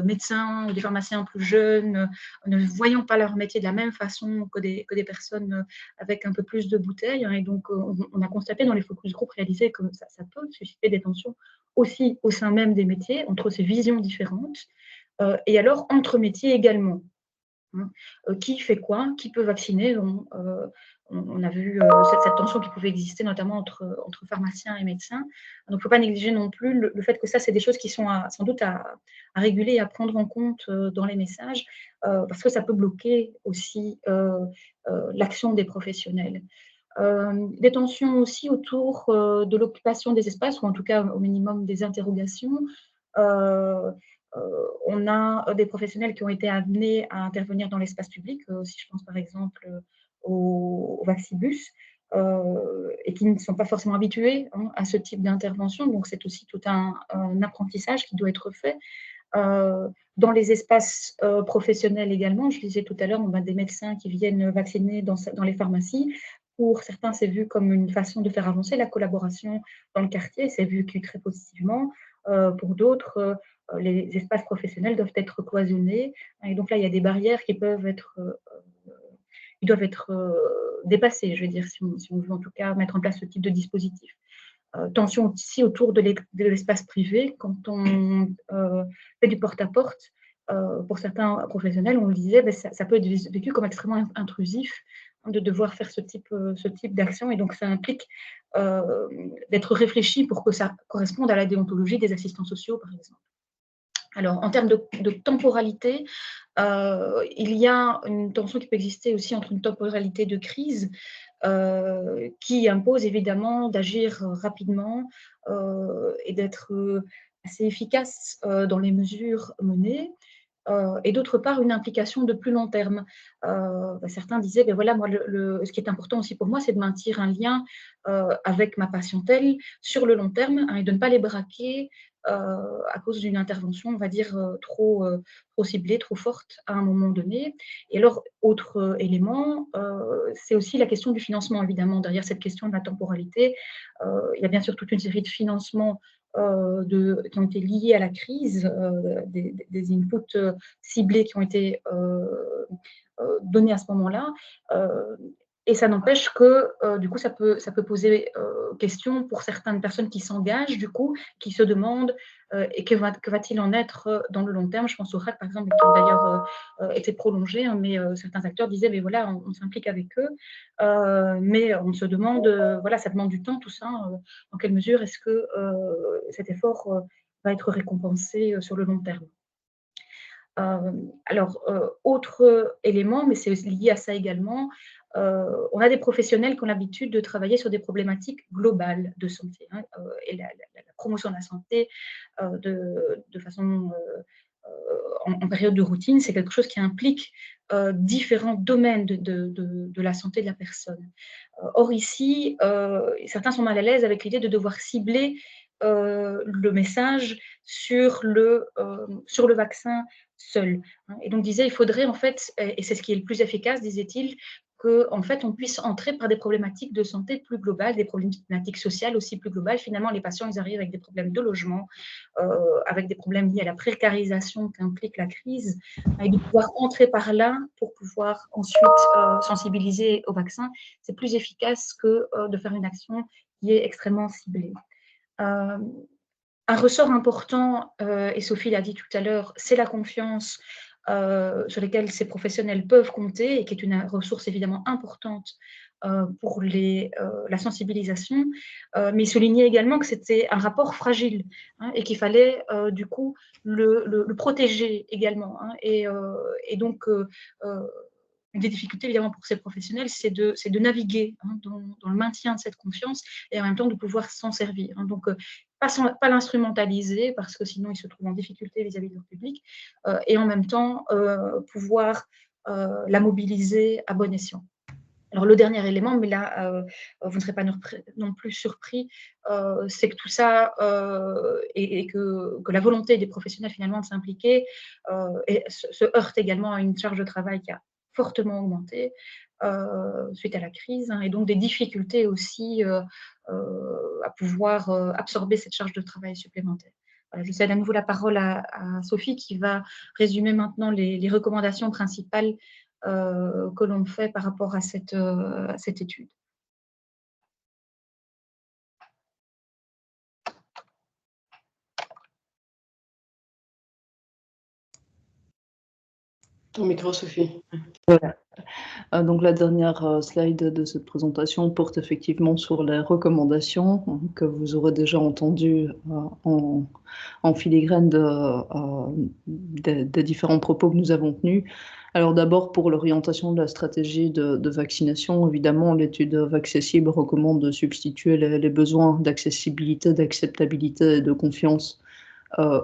médecins ou des pharmaciens plus jeunes ne voyant pas leur métier de la même façon que des personnes avec un peu plus de bouteilles. Et donc, on a constaté dans les focus group réalisés que ça peut susciter des tensions aussi au sein même des métiers, entre ces visions différentes, et alors entre métiers également. Qui fait quoi, qui peut vacciner. On a vu cette tension qui pouvait exister notamment entre pharmaciens et médecins. Donc, il ne faut pas négliger non plus le fait que ça, c'est des choses qui sont sans doute à réguler et à prendre en compte dans les messages, parce que ça peut bloquer aussi l'action des professionnels. Des tensions aussi autour de l'occupation des espaces, ou en tout cas au minimum des interrogations. On a des professionnels qui ont été amenés à intervenir dans l'espace public, si je pense par exemple au Vaccibus, et qui ne sont pas forcément habitués à ce type d'intervention. Donc, c'est aussi tout un apprentissage qui doit être fait. Dans les espaces professionnels également, je disais tout à l'heure, on a des médecins qui viennent vacciner dans les pharmacies. Pour certains, c'est vu comme une façon de faire avancer la collaboration dans le quartier, c'est vu très positivement. Pour d'autres, les espaces professionnels doivent être cloisonnés. Et donc là, il y a des barrières qui peuvent être, doivent être dépassées, je veux dire, si on veut en tout cas mettre en place ce type de dispositif. Tension aussi autour de l'espace privé, quand on fait du porte-à-porte. Pour certains professionnels, on le disait, ça peut être vécu comme extrêmement intrusif de devoir faire ce type d'action, et donc ça implique d'être réfléchi pour que ça corresponde à la déontologie des assistants sociaux, par exemple. Alors, en termes de temporalité, il y a une tension qui peut exister aussi entre une temporalité de crise qui impose évidemment d'agir rapidement et d'être assez efficace dans les mesures menées. Et d'autre part, une implication de plus long terme. Certains disaient, voilà, moi, ce qui est important aussi pour moi, c'est de maintenir un lien avec ma patientèle sur le long terme, et de ne pas les braquer à cause d'une intervention, on va dire, trop ciblée, trop forte à un moment donné. Et alors, autre élément, c'est aussi la question du financement, évidemment. Derrière cette question de la temporalité, il y a bien sûr toute une série de financements qui ont été liés à la crise, des inputs ciblés qui ont été donnés à ce moment-là. Et ça n'empêche que, du coup, ça peut poser question pour certaines personnes qui s'engagent, du coup, qui se demandent et que va-t-il en être dans le long terme. Je pense au RAC, par exemple, qui ont d'ailleurs été prolongé, hein, mais certains acteurs disaient, mais voilà, on s'implique avec eux, mais on se demande, voilà, ça demande du temps, tout ça, dans quelle mesure est-ce que cet effort va être récompensé sur le long terme. Alors, autre élément, mais c'est lié à ça également, on a des professionnels qui ont l'habitude de travailler sur des problématiques globales de santé, hein, et la promotion de la santé de façon en période de routine, c'est quelque chose qui implique différents domaines de la santé de la personne. Or ici, certains sont mal à l'aise avec l'idée de devoir cibler le message sur le vaccin seul, hein. Et donc disait, il faudrait en fait, et c'est ce qui est le plus efficace, disait-il, qu'en fait on puisse entrer par des problématiques de santé plus globales, des problématiques sociales aussi plus globales. Finalement, les patients, ils arrivent avec des problèmes de logement, avec des problèmes liés à la précarisation qu'implique la crise, et de pouvoir entrer par là pour pouvoir ensuite sensibiliser au vaccin, c'est plus efficace que de faire une action qui est extrêmement ciblée. Un ressort important, et Sophie l'a dit tout à l'heure, c'est la confiance sur laquelle ces professionnels peuvent compter et qui est une ressource évidemment importante pour la sensibilisation, mais souligner également que c'était un rapport fragile, hein, et qu'il fallait du coup le protéger également, hein, et donc une des difficultés évidemment pour ces professionnels, c'est de naviguer, hein, dans le maintien de cette confiance et en même temps de pouvoir s'en servir, hein. Donc, pas l'instrumentaliser parce que sinon ils se trouvent en difficulté vis-à-vis de leur public, et en même temps pouvoir la mobiliser à bon escient. Alors le dernier élément, mais là vous ne serez pas non plus surpris, c'est que tout ça et que la volonté des professionnels finalement de s'impliquer se heurte également à une charge de travail qui a fortement augmenté suite à la crise, hein, et donc des difficultés aussi à pouvoir absorber cette charge de travail supplémentaire. Voilà, je cède à nouveau la parole à Sophie qui va résumer maintenant les recommandations principales que l'on fait par rapport à cette étude. Ton micro, Sophie. Voilà. Donc la dernière slide de cette présentation porte effectivement sur les recommandations que vous aurez déjà entendues en filigrane des différents propos que nous avons tenus. Alors d'abord, pour l'orientation de la stratégie de vaccination, évidemment, l'étude Vaccessible recommande de substituer les besoins d'accessibilité, d'acceptabilité et de confiance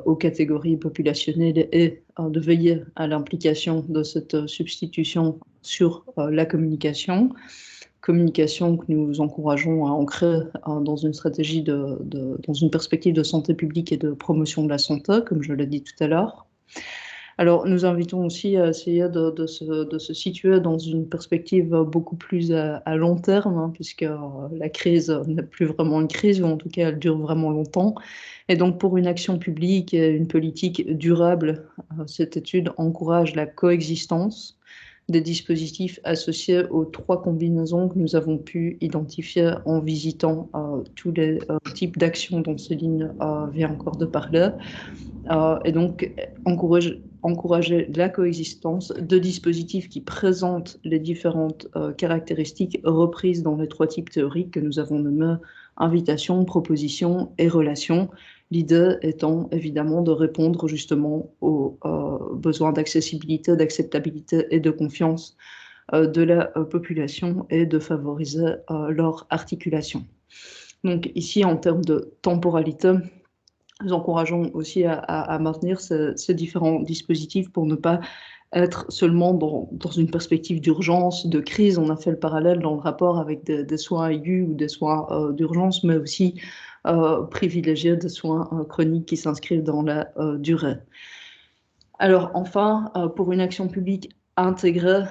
aux catégories populationnelles et de veiller à l'implication de cette substitution sur la communication que nous encourageons à ancrer dans une stratégie dans une perspective de santé publique et de promotion de la santé, comme je l'ai dit tout à l'heure. Alors, nous invitons aussi à essayer de se situer dans une perspective beaucoup plus à long terme, hein, puisque la crise n'est plus vraiment une crise, ou en tout cas, elle dure vraiment longtemps. Et donc, pour une action publique et une politique durable, cette étude encourage la coexistence des dispositifs associés aux 3 combinaisons que nous avons pu identifier en visitant tous les types d'actions dont Céline vient encore de parler. Et donc, encourager la coexistence de dispositifs qui présentent les différentes caractéristiques reprises dans les 3 types théoriques que nous avons nommés invitation, proposition et relation. L'idée étant évidemment de répondre justement aux besoins d'accessibilité, d'acceptabilité et de confiance de la population et de favoriser leur articulation. Donc ici, en termes de temporalité, nous encourageons aussi à maintenir ces différents dispositifs pour ne pas être seulement dans une perspective d'urgence, de crise. On a fait le parallèle dans le rapport avec des soins aigus ou des soins d'urgence, mais aussi privilégier des soins chroniques qui s'inscrivent dans la durée. Alors enfin, pour une action publique intégrée,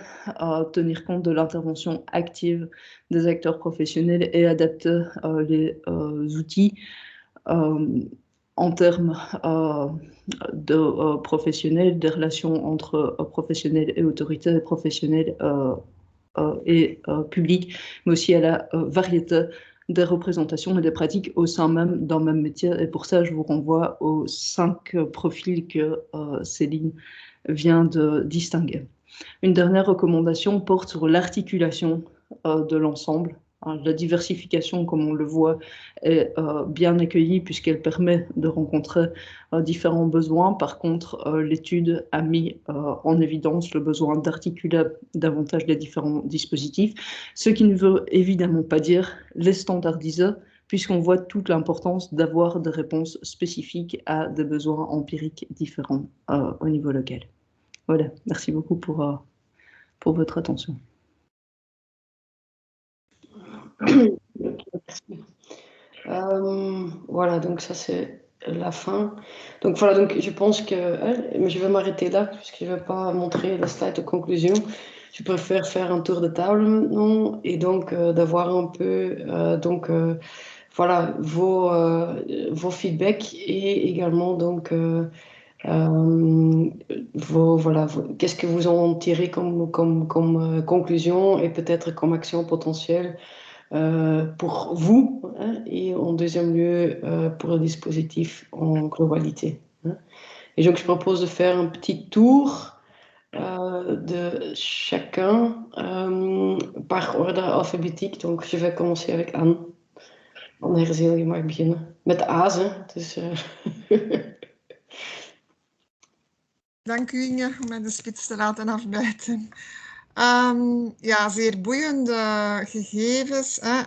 tenir compte de l'intervention active des acteurs professionnels et adapter les outils en termes de professionnels, des relations entre professionnels et autorités, professionnels et publique, mais aussi à la variété des représentations et des pratiques au sein même d'un même métier. Et pour ça, je vous renvoie aux 5 profils que Céline vient de distinguer. Une dernière recommandation porte sur l'articulation de l'ensemble. La diversification, comme on le voit, est bien accueillie puisqu'elle permet de rencontrer différents besoins. Par contre, l'étude a mis en évidence le besoin d'articuler davantage les différents dispositifs, ce qui ne veut évidemment pas dire les standardiser, puisqu'on voit toute l'importance d'avoir des réponses spécifiques à des besoins empiriques différents au niveau local. Voilà, merci beaucoup pour votre attention. Voilà, donc ça c'est la fin. Donc voilà, donc je pense que mais je vais m'arrêter là puisque je ne vais pas montrer la slide de conclusion. Je préfère faire un tour de table maintenant et donc d'avoir un peu voilà vos feedbacks et également donc qu'est-ce que vous en tirez comme conclusion et peut-être comme action potentielle pour vous, hein, et en deuxième lieu pour le dispositif en globalité. Hein. Et donc je propose de faire un petit tour de chacun par ordre alphabétique. Donc je vais commencer avec Anne. Anne Herzeel, je mag beginnen. Met A's, hè. Dus, Dank u Inge om mij de spits te laten afbijten. Ja, zeer boeiende gegevens. Hè.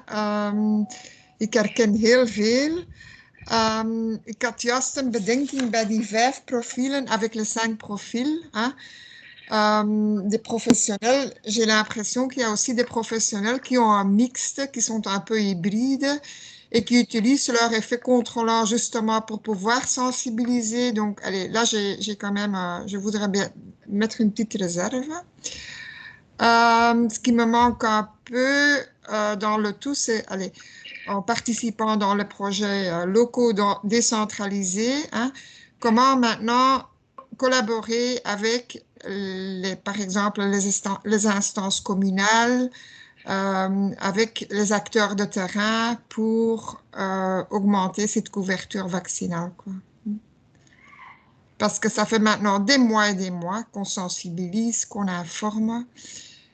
Ik herken heel veel. Ik had juist een bedenking bij die 5 profielen, avec les 5 profils. Hein. Des professionnels, j'ai l'impression qu'il y a aussi des professionnels qui ont un mixte, qui sont un peu hybrides et qui utilisent leur effet contrôlant justement pour pouvoir sensibiliser. Donc, allez, là, j'ai quand même, je voudrais bien mettre une petite réserve. Ce qui me manque un peu dans le tout, c'est, allez, en participant dans les projets locaux décentralisés, hein, comment maintenant collaborer avec, par exemple, les instances communales, avec les acteurs de terrain pour augmenter cette couverture vaccinale, quoi. Parce que ça fait maintenant des mois et des mois qu'on sensibilise, qu'on informe.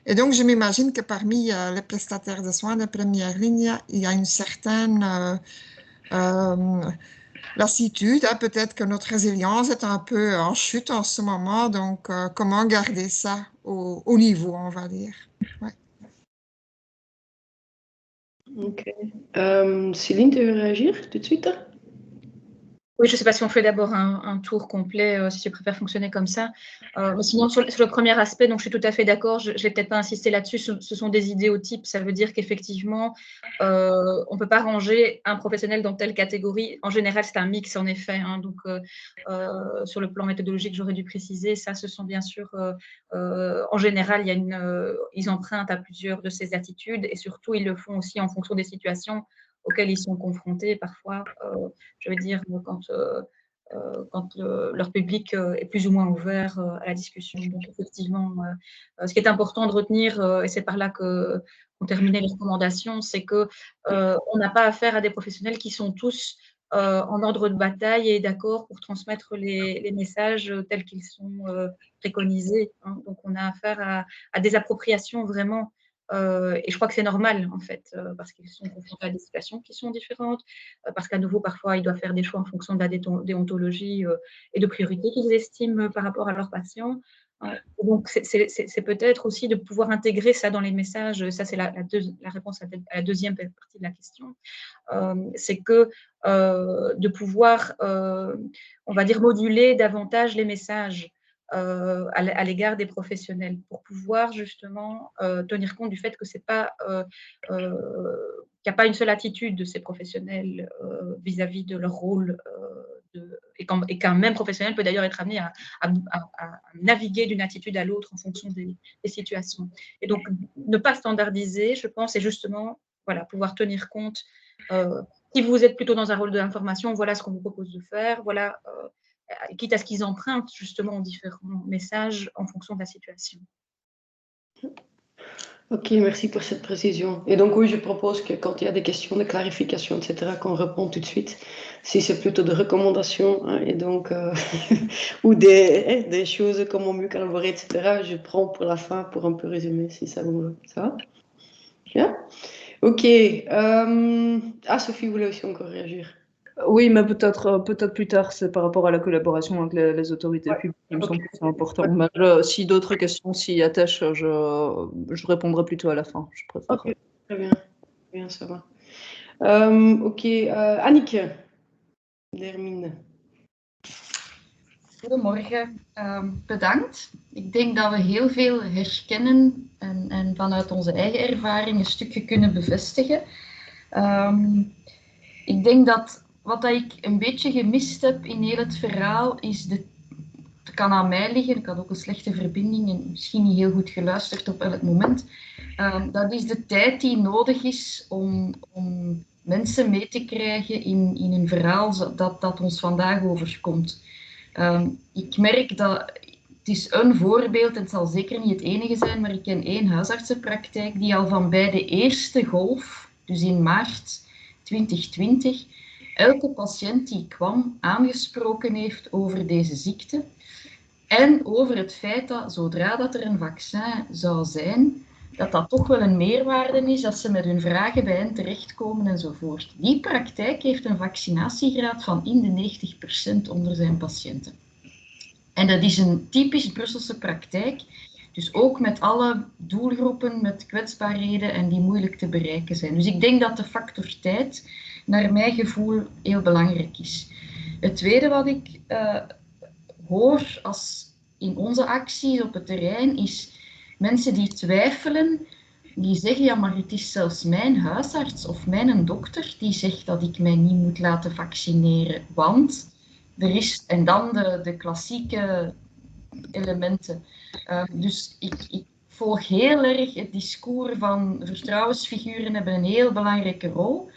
Et donc, je m'imagine que parmi les prestataires de soins de première ligne, il y a une certaine lassitude. Hein. Peut-être que notre résilience est un peu en chute en ce moment. Donc, comment garder ça au niveau, on va dire. Ouais. Ok. Céline, tu veux réagir tout de suite? Oui, je ne sais pas si on fait d'abord un tour complet, si tu préfères fonctionner comme ça. Mais sinon, sur le premier aspect, donc je suis tout à fait d'accord, je ne vais peut-être pas insister là-dessus, ce sont des idéotypes, ça veut dire qu'effectivement, on ne peut pas ranger un professionnel dans telle catégorie. En général, c'est un mix, en effet. Hein, donc, sur le plan méthodologique, j'aurais dû préciser, ça, ce sont bien sûr, en général, ils empruntent à plusieurs de ces attitudes et surtout, ils le font aussi en fonction des situations auxquels ils sont confrontés parfois, je veux dire, quand leur public est plus ou moins ouvert à la discussion. Donc, effectivement, ce qui est important de retenir, et c'est par là qu'on terminait les recommandations, c'est qu'on n'a pas affaire à des professionnels qui sont tous en ordre de bataille et d'accord pour transmettre les messages tels qu'ils sont préconisés. Hein. Donc, on a affaire à des appropriations vraiment. Et je crois que c'est normal, en fait, parce qu'ils sont confrontés à des situations qui sont différentes, parce qu'à nouveau, parfois, ils doivent faire des choix en fonction de la déontologie et de priorités qu'ils estiment par rapport à leurs patients. Donc, c'est peut-être aussi de pouvoir intégrer ça dans les messages. Ça, c'est la réponse à la deuxième partie de la question. C'est que de pouvoir, on va dire, moduler davantage les messages à l'égard des professionnels pour pouvoir justement tenir compte du fait que c'est pas qu'il n'y a pas une seule attitude de ces professionnels vis-à-vis de leur rôle et qu'un même professionnel peut d'ailleurs être amené à naviguer d'une attitude à l'autre en fonction des situations. Et donc, ne pas standardiser, je pense, c'est justement voilà, pouvoir tenir compte. Si vous êtes plutôt dans un rôle de l'information, voilà ce qu'on vous propose de faire, voilà quitte à ce qu'ils empruntent justement différents messages en fonction de la situation. Ok, merci pour cette précision. Et donc oui, je propose que quand il y a des questions de clarification, etc., qu'on répond tout de suite. Si c'est plutôt de recommandations, hein, et donc, ou des choses comme on mieux collaborer, etc., je prends pour la fin pour un peu résumer, si ça vous va. Ça va? Bien? Ok. Sophie voulait aussi encore réagir. Oui, mais peut-être plus tard, c'est par rapport à la collaboration avec les autorités Ouais. publiques. Il me semble Ok. que c'est important. Mais si d'autres questions s'y attachent, je répondrai plutôt à la fin. Je préfère. Ok, très bien, ça va. Ok, Annick, Dermine. Goedemorgen, bedankt. Ik denk dat we heel veel herkennen en vanuit onze eigen ervaring een stukje kunnen bevestigen. Ik denk dat wat ik een beetje gemist heb in heel het verhaal is het kan aan mij liggen, ik had ook een slechte verbinding en misschien niet heel goed geluisterd op elk moment. Dat is de tijd die nodig is om mensen mee te krijgen in een verhaal dat ons vandaag overkomt. Ik merk dat het is een voorbeeld, en het zal zeker niet het enige zijn, maar ik ken 1 huisartsenpraktijk die al van bij de eerste golf, dus in maart 2020, elke patiënt die kwam aangesproken heeft over deze ziekte en over het feit dat zodra dat er een vaccin zou zijn, dat toch wel een meerwaarde is, dat ze met hun vragen bij hen terechtkomen enzovoort. Die praktijk heeft een vaccinatiegraad van in de 90% onder zijn patiënten. En dat is een typisch Brusselse praktijk, dus ook met alle doelgroepen, met kwetsbaarheden en die moeilijk te bereiken zijn. Dus ik denk dat de factor tijd, naar mijn gevoel, heel belangrijk is. Het tweede wat ik hoor in onze acties op het terrein is mensen die twijfelen, die zeggen, ja, maar het is zelfs mijn huisarts of mijn dokter die zegt dat ik mij niet moet laten vaccineren, want er is, en dan de klassieke elementen. Dus ik volg heel erg het discours van vertrouwensfiguren hebben een heel belangrijke rol,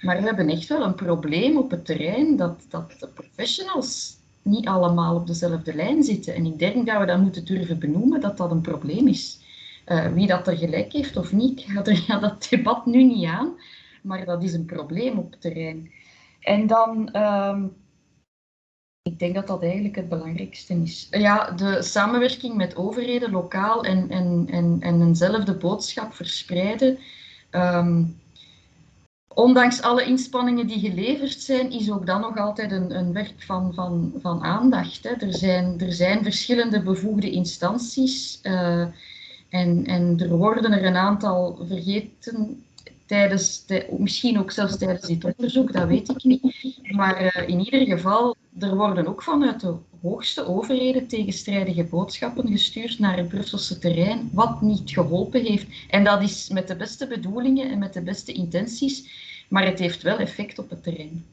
maar we hebben echt wel een probleem op het terrein dat de professionals niet allemaal op dezelfde lijn zitten. En ik denk dat we dat moeten durven benoemen, dat dat een probleem is. Wie dat er gelijk heeft of niet, ik ga dat debat nu niet aan, maar dat is een probleem op het terrein. En dan, ik denk dat dat eigenlijk het belangrijkste is. Ja, de samenwerking met overheden, lokaal en eenzelfde boodschap verspreiden. Ondanks alle inspanningen die geleverd zijn, is ook dan nog altijd een werk van aandacht. Hè. Er zijn verschillende bevoegde instanties en er worden er een aantal vergeten misschien ook zelfs tijdens dit onderzoek, dat weet ik niet. Maar in ieder geval, er worden ook vanuit de hoogste overheden tegenstrijdige boodschappen gestuurd naar het Brusselse terrein, wat niet geholpen heeft. En dat is met de beste bedoelingen en met de beste intenties, maar het heeft wel effect op het terrein.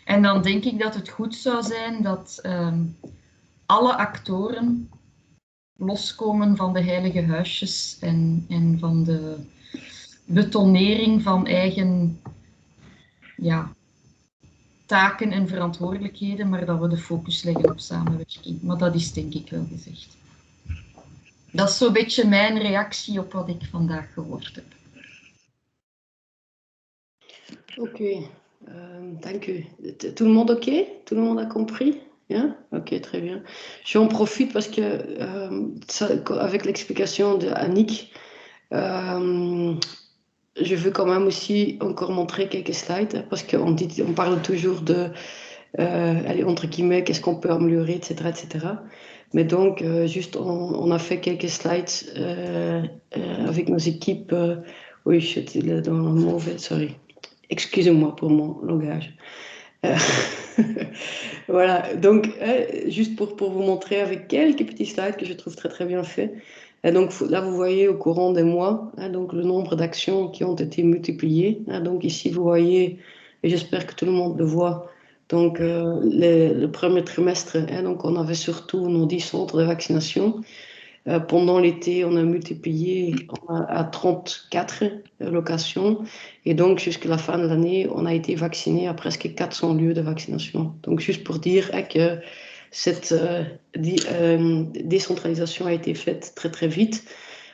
En dan denk ik dat het goed zou zijn dat alle actoren loskomen van de heilige huisjes en van de betonering van eigen taken en verantwoordelijkheden, maar dat we de focus leggen op samenwerking. Maar dat is denk ik wel gezegd. Dat is zo'n beetje mijn reactie op wat ik vandaag gehoord heb. Ok, thank you. Tout le monde ok? Tout le monde a compris? Yeah? Ok, très bien. J'en profite parce que, avec l'explication de Annick, je veux quand même aussi encore montrer quelques slides, parce qu'on parle toujours de, allez, entre guillemets, qu'est-ce qu'on peut améliorer, etc., etc. Mais donc, juste, on a fait quelques slides avec nos équipes. Oui, j'étais là dans le mauvais, sorry. Excusez-moi pour mon langage. Voilà, donc, juste pour vous montrer avec quelques petits slides que je trouve très très bien faits. Et donc là, vous voyez au courant des mois, donc le nombre d'actions qui ont été multipliées. Donc ici, vous voyez, et j'espère que tout le monde le voit, donc le premier trimestre, donc on avait surtout nos 10 centres de vaccination. Pendant l'été, on a multiplié à 34 locations. Et donc, jusqu'à la fin de l'année, on a été vacciné à presque 400 lieux de vaccination. Donc, juste pour dire que cette décentralisation a été faite très, très vite.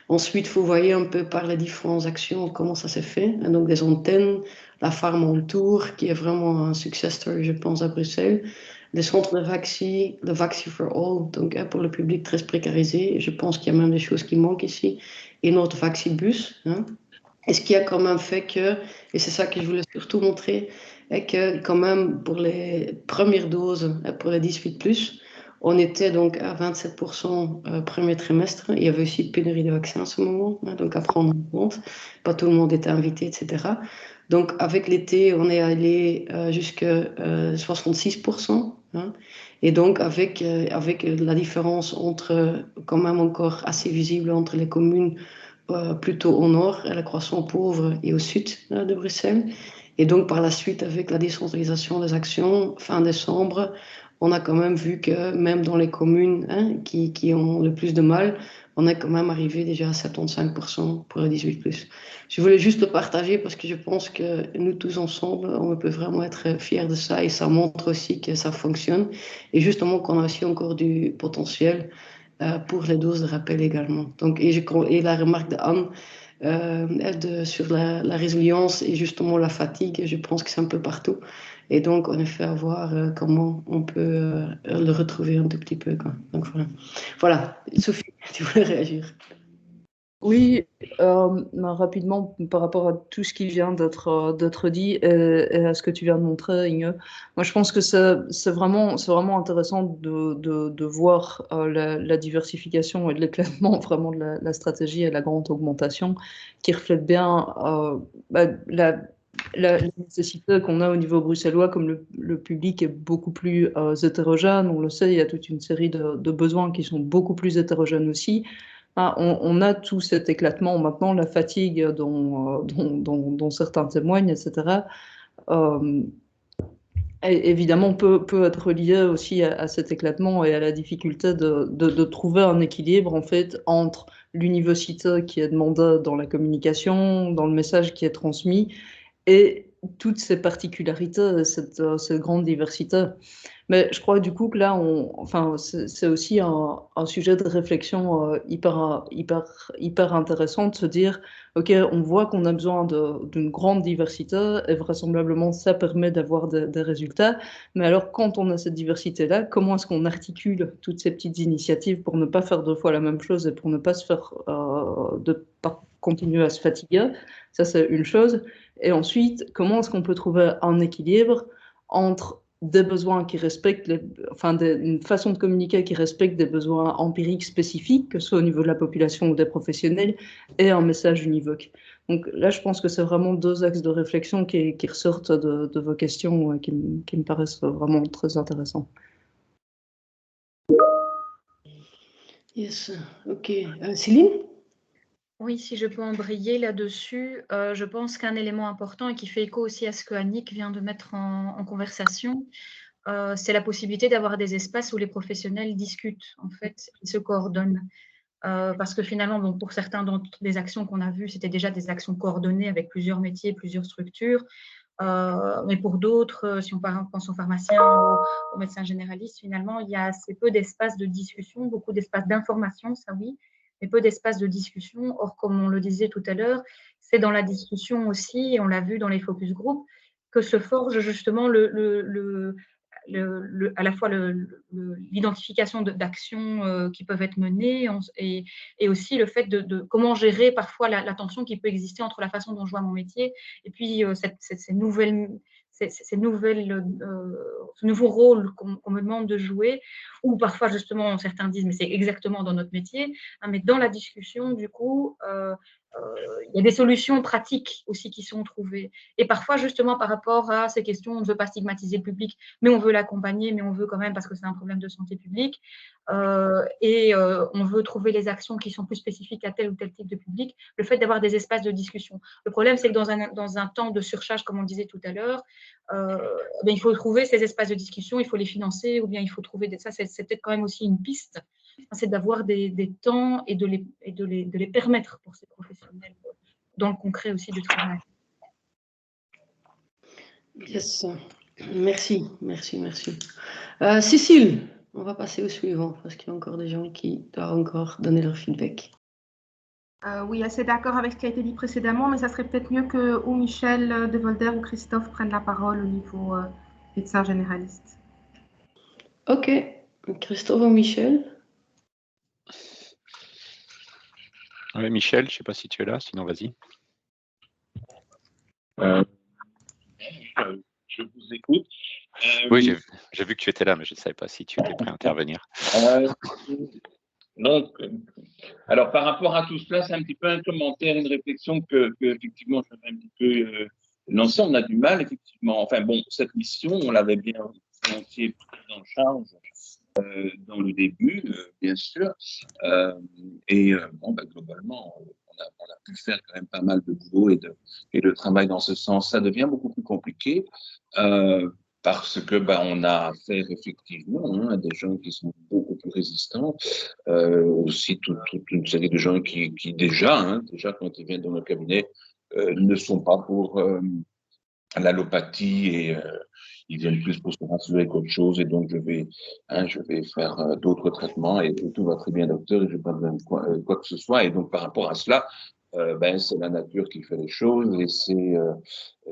Ensuite, vous voyez un peu par les différentes actions comment ça s'est fait. Et donc, des antennes, la Farm en Tour, qui est vraiment un success story, je pense, à Bruxelles. Les centres de Vaxi, le Vaxi for All, donc pour le public très précarisé. Je pense qu'il y a même des choses qui manquent ici. Et notre Vaxibus. Et ce qui a quand même fait que, et c'est ça que je voulais surtout montrer, est que quand même pour les premières doses, pour les 18+, on était donc à 27% premier trimestre. Il y avait aussi pénurie de vaccins à ce moment, donc à prendre en compte. Pas tout le monde était invité, etc. Donc avec l'été, on est allé jusqu'à 66%. Et donc avec la différence entre, quand même encore assez visible entre les communes plutôt au nord, à la croissance pauvre, et au sud de Bruxelles. Et donc, par la suite, avec la décentralisation des actions, fin décembre, on a quand même vu que même dans les communes qui ont le plus de mal, on est quand même arrivé déjà à 75% pour le 18+. Je voulais juste le partager parce que je pense que nous tous ensemble, on peut vraiment être fiers de ça et ça montre aussi que ça fonctionne et justement qu'on a aussi encore du potentiel pour les doses de rappel également. Donc, et la remarque d'Anne sur la résilience et justement la fatigue, je pense que c'est un peu partout. Et donc, en effet, à voir comment on peut le retrouver un tout petit peu. Quoi. Donc, voilà. Voilà, Sophie, tu voulais réagir? Oui, rapidement par rapport à tout ce qui vient d'être dit et à ce que tu viens de montrer, Inge. Moi, je pense que c'est vraiment intéressant de voir la diversification et l'éclatement vraiment de la stratégie et la grande augmentation qui reflète bien la nécessité qu'on a au niveau bruxellois, comme le public est beaucoup plus hétérogène, on le sait, il y a toute une série de besoins qui sont beaucoup plus hétérogènes aussi. On a tout cet éclatement maintenant, la fatigue dont certains témoignent, etc. Évidemment, peut être lié aussi à cet éclatement et à la difficulté de trouver un équilibre en fait entre l'université qui est demandée dans la communication, dans le message qui est transmis, et toutes ces particularités, cette grande diversité. Mais je crois du coup que là, c'est aussi un sujet de réflexion hyper intéressant de se dire, OK, on voit qu'on a besoin d'une grande diversité et vraisemblablement ça permet d'avoir des résultats. Mais alors, quand on a cette diversité-là, comment est-ce qu'on articule toutes ces petites initiatives pour ne pas faire deux fois la même chose et pour ne pas se faire, pas continuer à se fatiguer? Ça, c'est une chose. Et ensuite, comment est-ce qu'on peut trouver un équilibre entre des besoins qui respectent, une façon de communiquer qui respecte des besoins empiriques spécifiques, que ce soit au niveau de la population ou des professionnels, et un message univoque. Donc là, je pense que c'est vraiment deux axes de réflexion qui ressortent de vos questions qui me paraissent vraiment très intéressants. Yes, ok. Céline? Oui, si je peux embrayer là-dessus, je pense qu'un élément important et qui fait écho aussi à ce que Annick vient de mettre en conversation, c'est la possibilité d'avoir des espaces où les professionnels discutent, en fait, et se coordonnent. Parce que finalement, bon, pour certains d'entre les actions qu'on a vues, c'était déjà des actions coordonnées avec plusieurs métiers, plusieurs structures. Mais pour d'autres, si on pense aux pharmaciens ou aux médecins généralistes, finalement, il y a assez peu d'espaces de discussion, beaucoup d'espaces d'information, ça oui, mais peu d'espaces de discussion. Or, comme on le disait tout à l'heure, c'est dans la discussion aussi, et on l'a vu dans les focus group, que se forge justement à la fois l'identification d'actions qui peuvent être menées et aussi le fait de comment gérer parfois la tension qui peut exister entre la façon dont je vois mon métier et puis ces ce nouveau rôle qu'on me demande de jouer, ou parfois justement certains disent mais c'est exactement dans notre métier, hein, mais dans la discussion du coup il y a des solutions pratiques aussi qui sont trouvées. Et parfois, justement, par rapport à ces questions, on ne veut pas stigmatiser le public, mais on veut l'accompagner, mais on veut quand même, parce que c'est un problème de santé publique, on veut trouver les actions qui sont plus spécifiques à tel ou tel type de public, le fait d'avoir des espaces de discussion. Le problème, c'est que dans un temps de surcharge, comme on le disait tout à l'heure, il faut trouver ces espaces de discussion, il faut les financer, ou bien il faut trouver ça, c'est peut-être quand même aussi une piste, c'est d'avoir des temps et de les permettre pour ces professionnels dans le concret aussi du travail. Yes, merci. Cécile, on va passer au suivant parce qu'il y a encore des gens qui doivent encore donner leur feedback. Oui, assez d'accord avec ce qui a été dit précédemment, mais ça serait peut-être mieux que ou Michel de Volder ou Christophe prennent la parole au niveau médecin généraliste. Ok, Christophe ou Michel? Ouais, Michel, je ne sais pas si tu es là, sinon vas-y. Je vous écoute. Oui, j'ai vu que tu étais là, mais je ne savais pas si tu étais prêt à intervenir. Donc, alors par rapport à tout cela, c'est un petit peu un commentaire, une réflexion que effectivement je vais un petit peu lancer. On a du mal, effectivement. Enfin bon, cette mission, on l'avait bien volontiers prise en charge dans le début, bien sûr. Bon, globalement, on a pu faire quand même pas mal de boulot et de travail dans ce sens. Ça devient beaucoup plus compliqué. Parce que on a affaire effectivement à des gens qui sont beaucoup plus résistants, aussi toute une série de gens qui déjà quand ils viennent dans nos cabinets, ne sont pas pour l'allopathie et ils viennent plus pour se rassurer qu'autre chose et donc je vais faire d'autres traitements et tout va très bien docteur et je n'ai pas besoin de quoi que ce soit et donc par rapport à cela, c'est la nature qui fait les choses et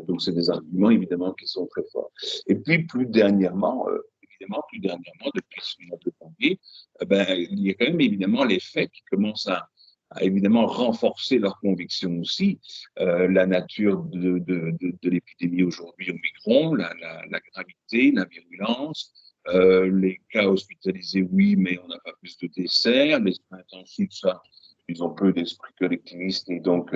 donc c'est des arguments évidemment qui sont très forts. Et puis plus dernièrement, depuis ce mois de janvier, il y a quand même évidemment les faits qui commencent à évidemment renforcer leurs convictions aussi. La nature de l'épidémie aujourd'hui au Omicron, la gravité, la virulence, les cas hospitalisés, oui, mais on n'a pas plus de décès, les soins intensifs, ça, ils ont peu d'esprit collectiviste et donc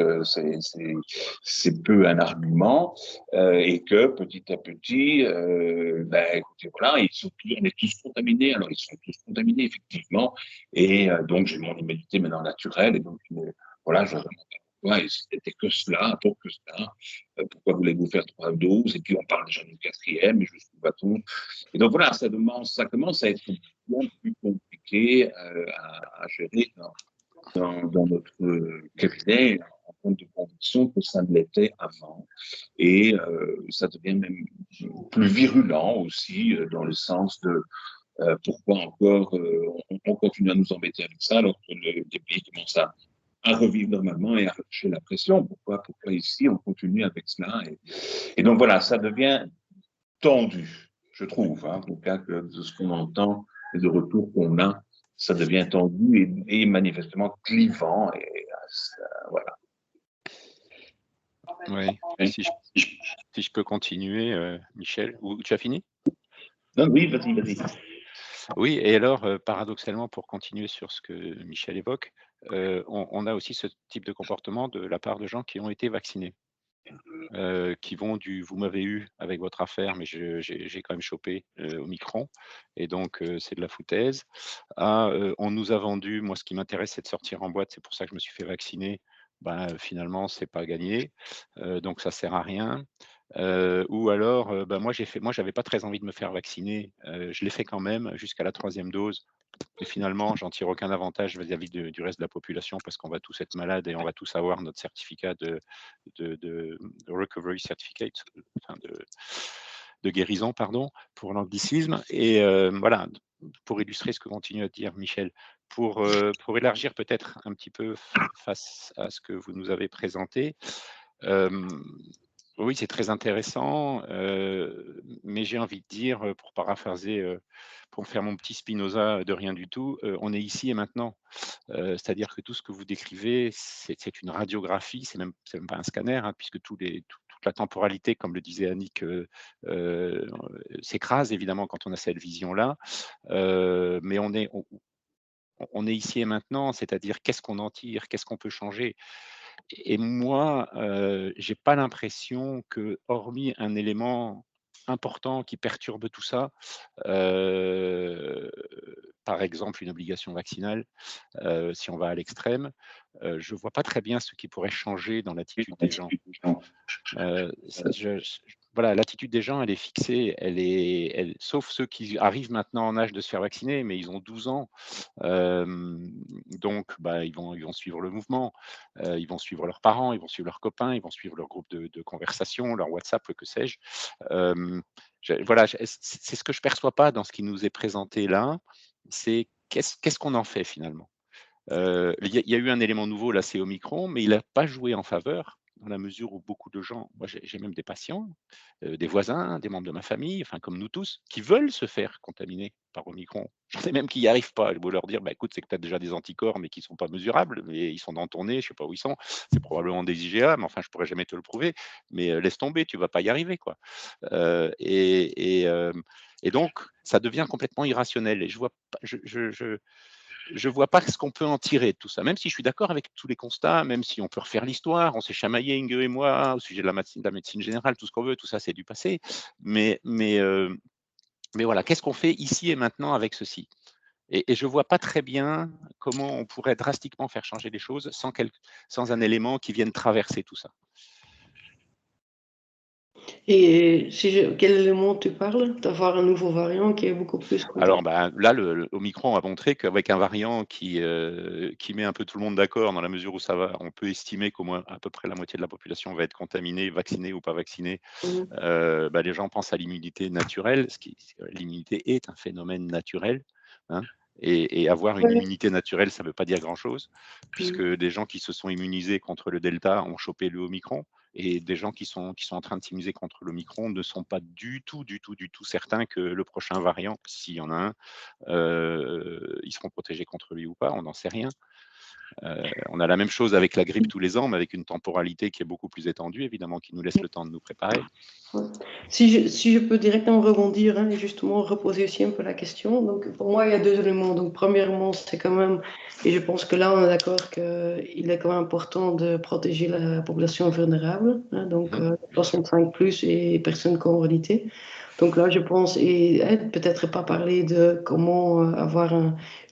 c'est peu un argument et que petit à petit, écoutez, voilà, on est tous contaminés. Alors ils sont tous contaminés effectivement et donc j'ai mon immunité maintenant naturelle et donc voilà, je et c'était que cela, pour que cela. Pourquoi voulez-vous faire 3 doses? Et puis on parle déjà d'une 4e et jusqu'au bâton. Et donc voilà, ça commence à être bien plus compliqué à gérer dans notre cabinet en compte de conviction que ça ne l'était avant. Et ça devient même plus virulent aussi dans le sens de pourquoi encore on continue à nous embêter avec ça alors que les pays commencent à revivre normalement et à relâcher la pression. Pourquoi ici on continue avec cela et donc voilà, ça devient tendu, je trouve, en tout cas de ce qu'on entend et de retour qu'on a, ça devient tendu et manifestement clivant et voilà. Oui, si je peux continuer, Michel, ou tu as fini? Non, oui, vas-y. Oui, et alors, paradoxalement, pour continuer sur ce que Michel évoque, on a aussi ce type de comportement de la part de gens qui ont été vaccinés, qui vont du « vous m'avez eu avec votre affaire, mais j'ai quand même chopé Omicron, et donc c'est de la foutaise », à on nous a vendu, moi ce qui m'intéresse c'est de sortir en boîte, c'est pour ça que je me suis fait vacciner, finalement c'est pas gagné, donc ça sert à rien. Ou alors, moi j'avais pas très envie de me faire vacciner, je l'ai fait quand même jusqu'à la 3e dose et finalement j'en tire aucun avantage vis-à-vis du reste de la population parce qu'on va tous être malades et on va tous avoir notre certificat de recovery certificate, enfin de guérison, pardon, pour l'anglicisme. Et voilà, pour illustrer ce que continue à dire Michel, pour élargir peut-être un petit peu face à ce que vous nous avez présenté, oui, c'est très intéressant, mais j'ai envie de dire, pour paraphraser, pour faire mon petit Spinoza de rien du tout, on est ici et maintenant. C'est-à-dire que tout ce que vous décrivez, c'est une radiographie, c'est même pas un scanner, hein, puisque toute la temporalité, comme le disait Annick, s'écrase évidemment quand on a cette vision-là. Mais on est ici et maintenant, c'est-à-dire qu'est-ce qu'on en tire? Qu'est-ce qu'on peut changer? Et moi, j'ai pas l'impression que, hormis un élément important qui perturbe tout ça, par exemple une obligation vaccinale, si on va à l'extrême, je vois pas très bien ce qui pourrait changer dans l'attitude des gens. Voilà, l'attitude des gens, elle est fixée, sauf ceux qui arrivent maintenant en âge de se faire vacciner, mais ils ont 12 ans. Donc, ils vont suivre le mouvement, ils vont suivre leurs parents, ils vont suivre leurs copains, ils vont suivre leur groupe de conversation, leur WhatsApp, que sais-je. Voilà, c'est ce que je perçois pas dans ce qui nous est présenté là, c'est qu'est-ce qu'on en fait finalement? Il y a eu un élément nouveau, là, c'est Omicron, mais il n'a pas joué en faveur, dans la mesure où beaucoup de gens, moi j'ai même des patients, des voisins, des membres de ma famille, enfin comme nous tous, qui veulent se faire contaminer par Omicron. J'en sais même qui n'y arrivent pas. Je veux leur dire, bah, écoute, c'est que tu as déjà des anticorps, mais qui ne sont pas mesurables, mais ils sont dans ton nez, je ne sais pas où ils sont, c'est probablement des IgA, mais enfin, je ne pourrais jamais te le prouver, mais laisse tomber, tu ne vas pas y arriver, quoi. Et donc, ça devient complètement irrationnel. Et je vois pas, je vois pas ce qu'on peut en tirer de tout ça, même si je suis d'accord avec tous les constats, même si on peut refaire l'histoire, on s'est chamaillé, Inge et moi, au sujet de la médecine générale, tout ce qu'on veut, tout ça, c'est du passé. Mais voilà, qu'est-ce qu'on fait ici et maintenant avec ceci? Et je vois pas très bien comment on pourrait drastiquement faire changer les choses sans un élément qui vienne traverser tout ça. Et quel élément tu parles? D'avoir un nouveau variant qui est beaucoup plus Alors là, le Omicron a montré qu'avec un variant qui met un peu tout le monde d'accord, dans la mesure où on peut estimer qu'au moins à peu près la moitié de la population va être contaminée, vaccinée ou pas vaccinée. Les gens pensent à l'immunité naturelle. L'immunité est un phénomène naturel, hein, et avoir une immunité naturelle, ça ne veut pas dire grand-chose, puisque des gens qui se sont immunisés contre le Delta ont chopé le Omicron. Et des gens qui sont en train de s'immuniser contre l'Omicron ne sont pas du tout certains que le prochain variant, s'il y en a un, ils seront protégés contre lui ou pas, on n'en sait rien. On a la même chose avec la grippe tous les ans, mais avec une temporalité qui est beaucoup plus étendue, évidemment, qui nous laisse le temps de nous préparer. Si je peux directement rebondir, hein, et justement reposer aussi un peu la question. Donc, pour moi, il y a deux éléments. Donc, premièrement, c'est quand même, et je pense que là, on est d'accord qu'il est quand même important de protéger la population vulnérable, hein, donc 65 plus et personnes comorbidité. Donc là, je pense, et peut-être pas parler de comment avoir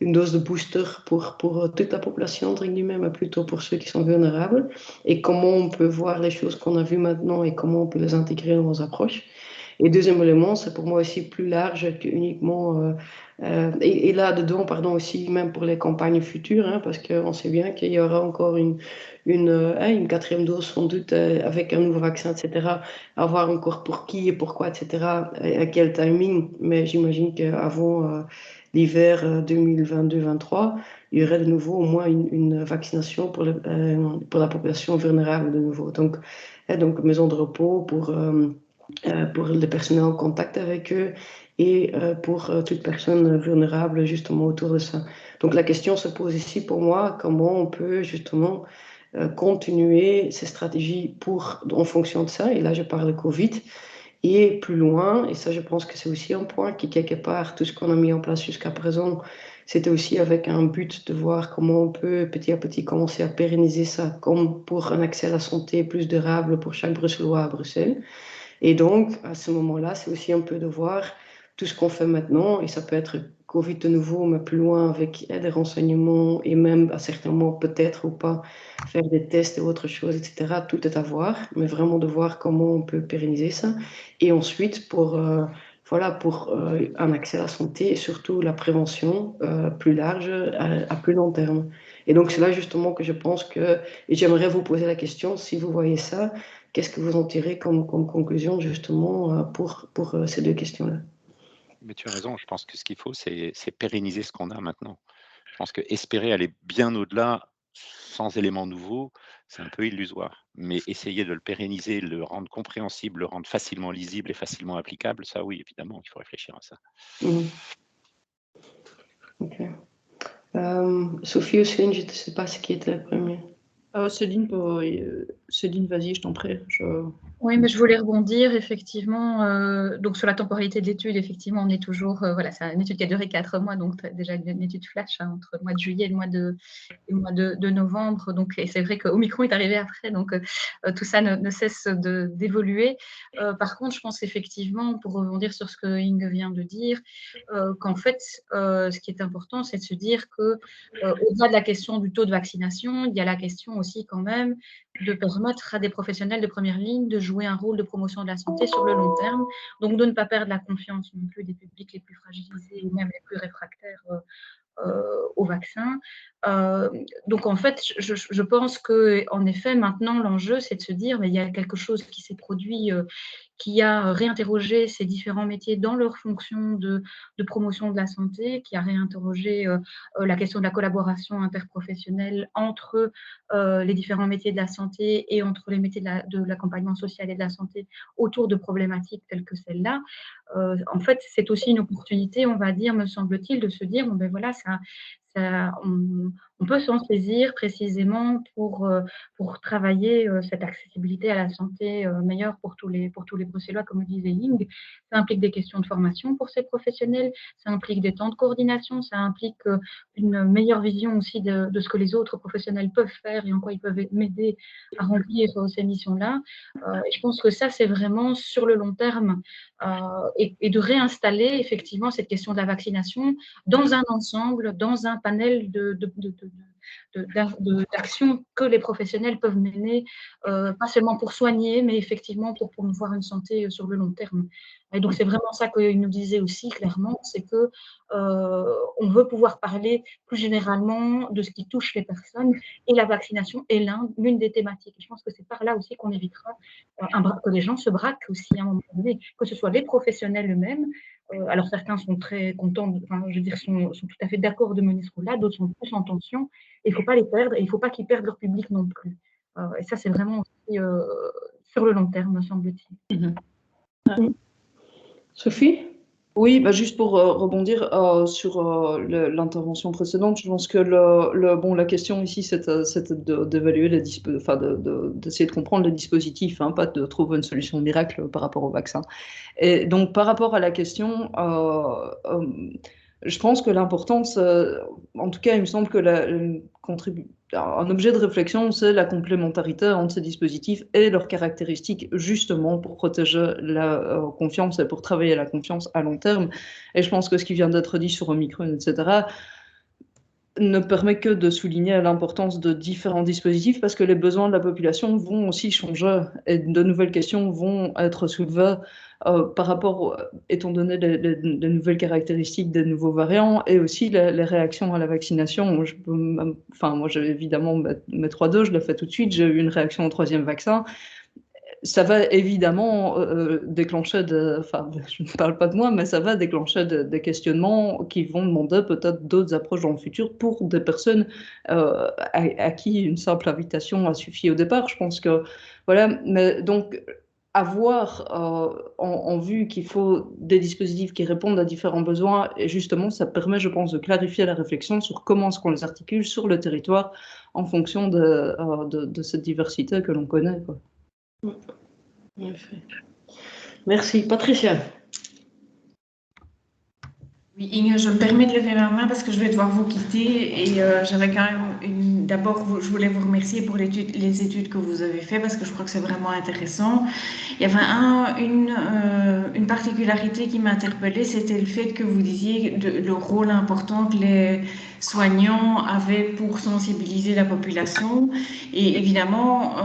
une dose de booster pour toute la population, entre guillemets, mais plutôt pour ceux qui sont vulnérables, et comment on peut voir les choses qu'on a vues maintenant et comment on peut les intégrer dans nos approches. Et deuxième élément, c'est pour moi aussi plus large que uniquement, et là-dedans, pardon, aussi même pour les campagnes futures, hein, parce qu'on sait bien qu'il y aura encore une quatrième dose sans doute avec un nouveau vaccin, etc. À voir encore pour qui et pourquoi, etc. À quel timing, mais j'imagine qu'avant l'hiver 2022-2023, il y aurait de nouveau au moins une vaccination pour la population vulnérable de nouveau. Donc maison de repos pour les personnels en contact avec eux et pour toute personne vulnérable justement autour de ça. Donc la question se pose ici pour moi, comment on peut justement continuer ces stratégies en fonction de ça, et là je parle de Covid, et plus loin, et ça je pense que c'est aussi un point qui quelque part, tout ce qu'on a mis en place jusqu'à présent, c'était aussi avec un but de voir comment on peut petit à petit commencer à pérenniser ça, comme pour un accès à la santé plus durable pour chaque Bruxellois à Bruxelles. Et donc, à ce moment-là, c'est aussi un peu de voir tout ce qu'on fait maintenant, et ça peut être Covid de nouveau, mais plus loin avec des renseignements, et même à certains moments, peut-être ou pas, faire des tests et autres choses, etc. Tout est à voir, mais vraiment de voir comment on peut pérenniser ça. Et ensuite, pour un accès à la santé et surtout la prévention plus large à plus long terme. Et donc, c'est là justement que je pense que, et j'aimerais vous poser la question, si vous voyez ça, qu'est-ce que vous en tirez comme conclusion justement pour ces deux questions-là? Mais tu as raison, je pense que ce qu'il faut, c'est pérenniser ce qu'on a maintenant. Je pense qu'espérer aller bien au-delà sans éléments nouveaux, c'est un peu illusoire. Mais essayer de le pérenniser, le rendre compréhensible, le rendre facilement lisible et facilement applicable, ça oui, évidemment, il faut réfléchir à ça. Ok. Sophie ou Céline, je ne sais pas ce qui était la première. Céline, vas-y, je t'en prie. Oui, mais je voulais rebondir effectivement. Donc sur la temporalité de l'étude, effectivement, on est toujours, voilà, c'est une étude qui a duré 4 mois, donc déjà une étude flash hein, entre le mois de juillet et le mois de novembre. Donc, et c'est vrai qu'Omicron est arrivé après, donc tout ça ne cesse d'évoluer. Par contre, je pense effectivement, pour rebondir sur ce que Inge vient de dire, qu'en fait, ce qui est important, c'est de se dire que au-delà de la question du taux de vaccination, il y a la question aussi quand même de permettre à des professionnels de première ligne de jouer un rôle de promotion de la santé sur le long terme, donc de ne pas perdre la confiance non plus des publics les plus fragilisés ou même les plus réfractaires au vaccin. Donc en fait, je pense qu'en effet, maintenant, l'enjeu, c'est de se dire, mais il y a quelque chose qui s'est produit qui a réinterrogé ces différents métiers dans leur fonction de promotion de la santé, qui a réinterrogé la question de la collaboration interprofessionnelle entre les différents métiers de la santé et entre les métiers de l'accompagnement social et de la santé autour de problématiques telles que celle-là. En fait, c'est aussi une opportunité, on va dire, me semble-t-il, de se dire, bon, ben voilà, on peut s'en saisir précisément pour travailler cette accessibilité à la santé meilleure pour tous les Bruxellois, comme le disait Ying. Ça implique des questions de formation pour ces professionnels, ça implique des temps de coordination, ça implique une meilleure vision aussi de ce que les autres professionnels peuvent faire et en quoi ils peuvent m'aider à remplir ces missions-là. Et je pense que ça, c'est vraiment sur le long terme et de réinstaller effectivement cette question de la vaccination dans un ensemble, dans un panel d'actions que les professionnels peuvent mener, pas seulement pour soigner, mais effectivement pour promouvoir une santé sur le long terme. Et donc, c'est vraiment ça qu'il nous disait aussi clairement, c'est que on veut pouvoir parler plus généralement de ce qui touche les personnes et la vaccination est l'une des thématiques. Et je pense que c'est par là aussi qu'on évitera que les gens se braquent aussi à un moment donné, que ce soit les professionnels eux-mêmes. Alors, certains sont très contents, sont tout à fait d'accord de mener ce rôle-là, d'autres sont plus en tension. Il ne faut pas les perdre et il ne faut pas qu'ils perdent leur public non plus. Et ça, c'est vraiment aussi sur le long terme, me semble-t-il. Sophie? Oui, juste pour rebondir sur l'intervention précédente, je pense que la question ici, c'est d'évaluer d'essayer de comprendre le dispositif, pas de trouver une solution miracle par rapport au vaccin. Et donc, par rapport à la question, je pense que l'importance, en tout cas, il me semble que un objet de réflexion, c'est la complémentarité entre ces dispositifs et leurs caractéristiques, justement pour protéger la confiance et pour travailler la confiance à long terme. Et je pense que ce qui vient d'être dit sur Omicron, etc., ne permet que de souligner l'importance de différents dispositifs parce que les besoins de la population vont aussi changer et de nouvelles questions vont être soulevées par rapport, étant donné les nouvelles caractéristiques des nouveaux variants et aussi les réactions à la vaccination. Moi, j'ai évidemment mes 3 doses, je l'ai fait tout de suite, j'ai eu une réaction au 3e vaccin. Ça va évidemment déclencher, je ne parle pas de moi, mais ça va déclencher des questionnements qui vont demander peut-être d'autres approches dans le futur pour des personnes à qui une simple invitation a suffi au départ. Je pense que, voilà, mais donc avoir en vue qu'il faut des dispositifs qui répondent à différents besoins, et justement, ça permet, je pense, de clarifier la réflexion sur comment est-ce qu'on les articule sur le territoire en fonction de cette diversité que l'on connaît, quoi. Merci. Patricia. Oui, Inge, je me permets de lever ma main parce que je vais devoir vous quitter et j'avais quand même d'abord, je voulais vous remercier pour les études que vous avez faites parce que je crois que c'est vraiment intéressant. Il y avait une particularité qui m'a interpellée, c'était le fait que vous disiez le rôle important que les soignants avaient pour sensibiliser la population. Et évidemment,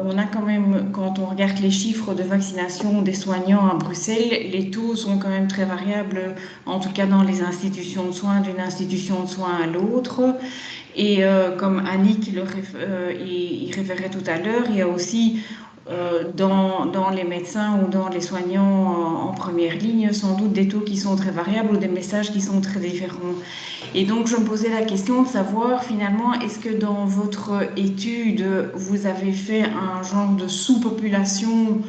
on a quand même, quand on regarde les chiffres de vaccination des soignants à Bruxelles, les taux sont quand même très variables, en tout cas dans les institutions de soins, d'une institution de soins à l'autre. Et comme Annick y référait tout à l'heure, il y a aussi dans les médecins ou dans les soignants en première ligne, sans doute des taux qui sont très variables ou des messages qui sont très différents. Et donc, je me posais la question de savoir, finalement, est-ce que dans votre étude, vous avez fait un genre de sous-population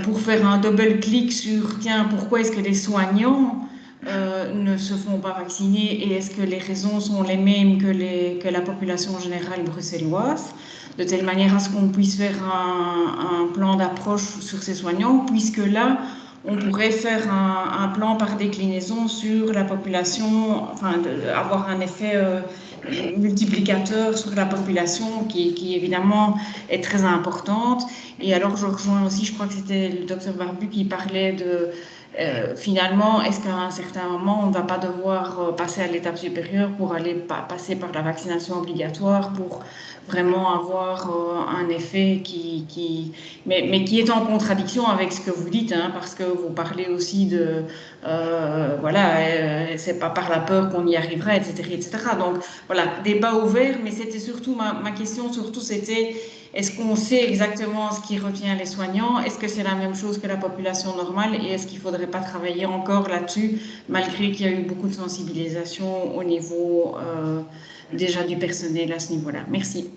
pour faire un double-clic sur, tiens, pourquoi est-ce que les soignants ne se font pas vacciner et est-ce que les raisons sont les mêmes que la population générale bruxelloise, de telle manière à ce qu'on puisse faire un plan d'approche sur ces soignants, puisque là, on pourrait faire un plan par déclinaison sur la population, avoir un effet multiplicateur sur la population qui évidemment est très importante. Et alors, je rejoins aussi, je crois que c'était le docteur Barbu qui parlait de finalement, est-ce qu'à un certain moment, on ne va pas devoir passer à l'étape supérieure pour aller passer par la vaccination obligatoire pour vraiment avoir un effet mais qui est en contradiction avec ce que vous dites, parce que vous parlez aussi de c'est pas par la peur qu'on y arrivera, etc., etc. Donc voilà, débat ouvert, mais c'était surtout ma question, surtout c'était est-ce qu'on sait exactement ce qui retient les soignants? Est-ce que c'est la même chose que la population normale? Et est-ce qu'il ne faudrait pas travailler encore là-dessus, malgré qu'il y a eu beaucoup de sensibilisation au niveau déjà du personnel à ce niveau-là? Merci.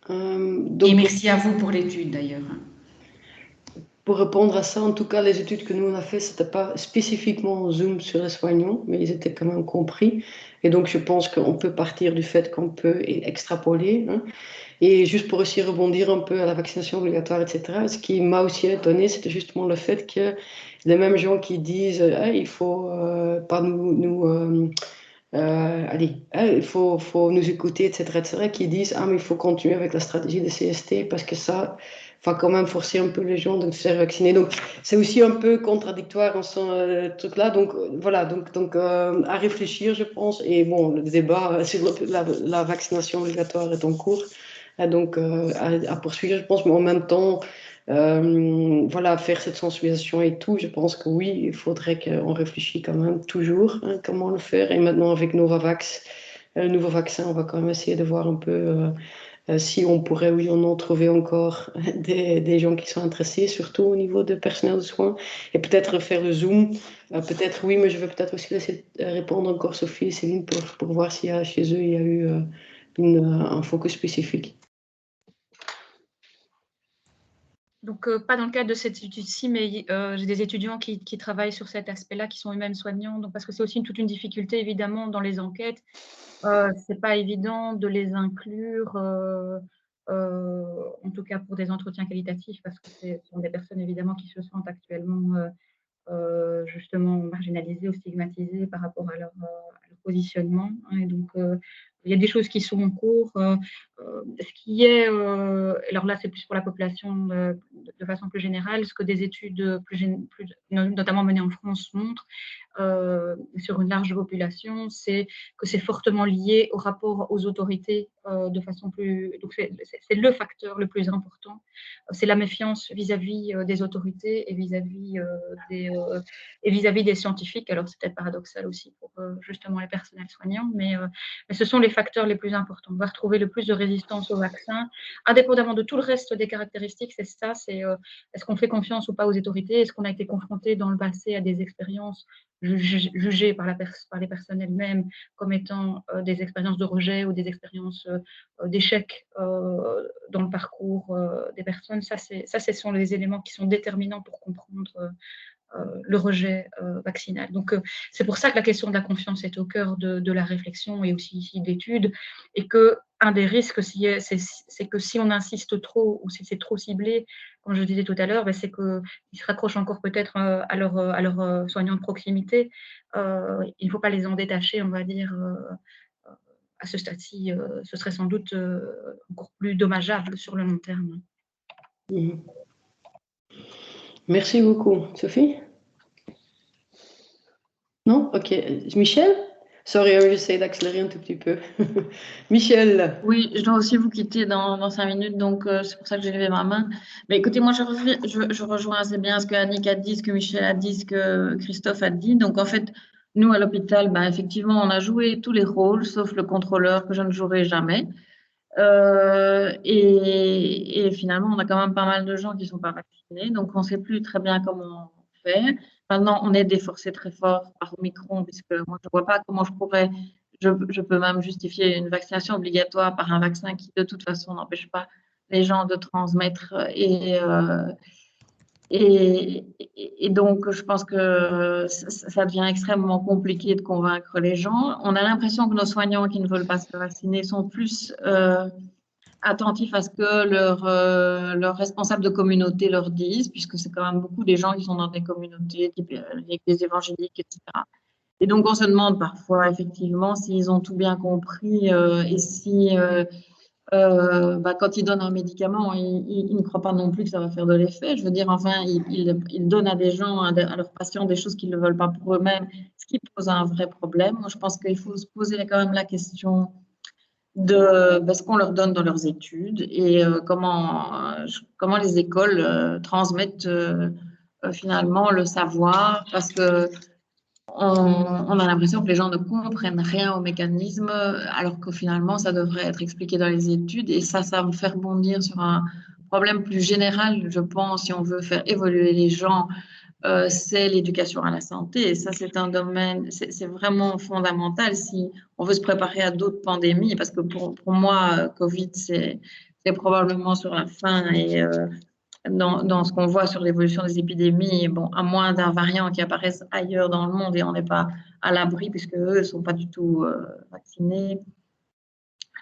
Et merci à vous pour l'étude d'ailleurs. Pour répondre à ça, en tout cas, les études que nous on a fait, c'était pas spécifiquement Zoom sur les soignants, mais ils étaient quand même compris. Et donc, je pense qu'on peut partir du fait qu'on peut extrapoler. Hein. Et juste pour aussi rebondir un peu à la vaccination obligatoire, etc., ce qui m'a aussi étonné, c'était justement le fait que les mêmes gens qui disent il faut pas allez, il faut nous écouter, etc., qui disent mais il faut continuer avec la stratégie des CST parce que ça va quand même forcer un peu les gens de se faire vacciner. Donc, c'est aussi un peu contradictoire en ce truc-là. Donc, voilà, donc à réfléchir, je pense. Et bon, le débat sur la vaccination obligatoire est en cours. Donc, à poursuivre, je pense, mais en même temps, voilà, faire cette sensibilisation et tout, je pense que oui, il faudrait qu'on réfléchisse quand même toujours comment le faire. Et maintenant, avec Novavax, le nouveau vaccin, on va quand même essayer de voir un peu si on pourrait, oui, on en trouver encore des gens qui sont intéressés, surtout au niveau de personnel de soins, et peut-être faire le Zoom, peut-être oui, mais je vais peut-être aussi laisser répondre encore Sophie et Céline pour voir s'il y a chez eux, il y a eu un focus spécifique. Donc, pas dans le cadre de cette étude-ci, mais j'ai des étudiants qui travaillent sur cet aspect-là, qui sont eux-mêmes soignants, donc, parce que c'est aussi toute une difficulté, évidemment, dans les enquêtes. C'est pas évident de les inclure, en tout cas pour des entretiens qualitatifs, parce que ce sont des personnes, évidemment, qui se sentent actuellement justement marginalisées ou stigmatisées par rapport à leur positionnement. Hein, et donc, il y a des choses qui sont en cours. Ce qui est, alors là, c'est plus pour la population de façon plus générale, ce que des études notamment menées en France montrent sur une large population, c'est que c'est fortement lié au rapport aux autorités de façon plus. Donc, c'est le facteur le plus important. C'est la méfiance vis-à-vis des autorités et vis-à-vis des scientifiques. Alors, c'est peut-être paradoxal aussi pour justement les personnels soignants, mais ce sont les facteurs les plus importants. On va retrouver le plus de résistance au vaccin, indépendamment de tout le reste des caractéristiques. C'est ça, c'est est-ce qu'on fait confiance ou pas aux autorités? Est-ce qu'on a été confronté dans le passé à des expériences jugées par les personnes elles-mêmes comme étant des expériences de rejet ou des expériences d'échec dans le parcours des personnes? Ça, ce sont les éléments qui sont déterminants pour comprendre le rejet vaccinal. Donc, c'est pour ça que la question de la confiance est au cœur de la réflexion et aussi ici d'études, et qu'un des risques, c'est que si on insiste trop ou si c'est trop ciblé, comme je disais tout à l'heure, c'est qu'ils se raccrochent encore peut-être à leurs soignants de proximité. Il ne faut pas les en détacher, on va dire, à ce stade-ci. Ce serait sans doute encore plus dommageable sur le long terme. Mmh. Merci beaucoup. Sophie? Non? Ok. Michel? Sorry, j'essaie d'accélérer un tout petit peu. Michel? Oui, je dois aussi vous quitter dans 5 minutes, donc c'est pour ça que j'ai levé ma main. Mais écoutez, moi, je rejoins assez bien ce que Annick a dit, ce que Michel a dit, ce que Christophe a dit. Donc, en fait, nous, à l'hôpital, effectivement, on a joué tous les rôles, sauf le contrôleur, que je ne jouerai jamais. Et finalement, on a quand même pas mal de gens qui ne sont pas vaccinés, donc on ne sait plus très bien comment on fait. Maintenant, on est déforcé très fort par Omicron, puisque moi, je ne vois pas comment je peux même justifier une vaccination obligatoire par un vaccin qui, de toute façon, n'empêche pas les gens de transmettre. Et donc, je pense que ça devient extrêmement compliqué de convaincre les gens. On a l'impression que nos soignants qui ne veulent pas se vacciner sont plus attentifs à ce que leurs responsables de communauté leur disent, puisque c'est quand même beaucoup des gens qui sont dans des communautés, avec des évangéliques, etc. Et donc, on se demande parfois, effectivement, s'ils ont tout bien compris et si... quand ils donnent un médicament, ils ne croient pas non plus que ça va faire de l'effet. Je veux dire, enfin, ils donnent à des gens, à leurs patients, des choses qu'ils ne veulent pas pour eux-mêmes, ce qui pose un vrai problème. Moi, je pense qu'il faut se poser quand même la question de ce qu'on leur donne dans leurs études et comment les écoles transmettent finalement le savoir, parce que on a l'impression que les gens ne comprennent rien au mécanisme, alors que finalement, ça devrait être expliqué dans les études. Et ça me fait rebondir sur un problème plus général, je pense, si on veut faire évoluer les gens, c'est l'éducation à la santé. Et ça, c'est un domaine, c'est vraiment fondamental si on veut se préparer à d'autres pandémies, parce que pour moi, Covid, c'est probablement sur la fin et dans ce qu'on voit sur l'évolution des épidémies, bon, à moins d'un variant qui apparaisse ailleurs dans le monde et on n'est pas à l'abri puisque eux ne sont pas du tout vaccinés.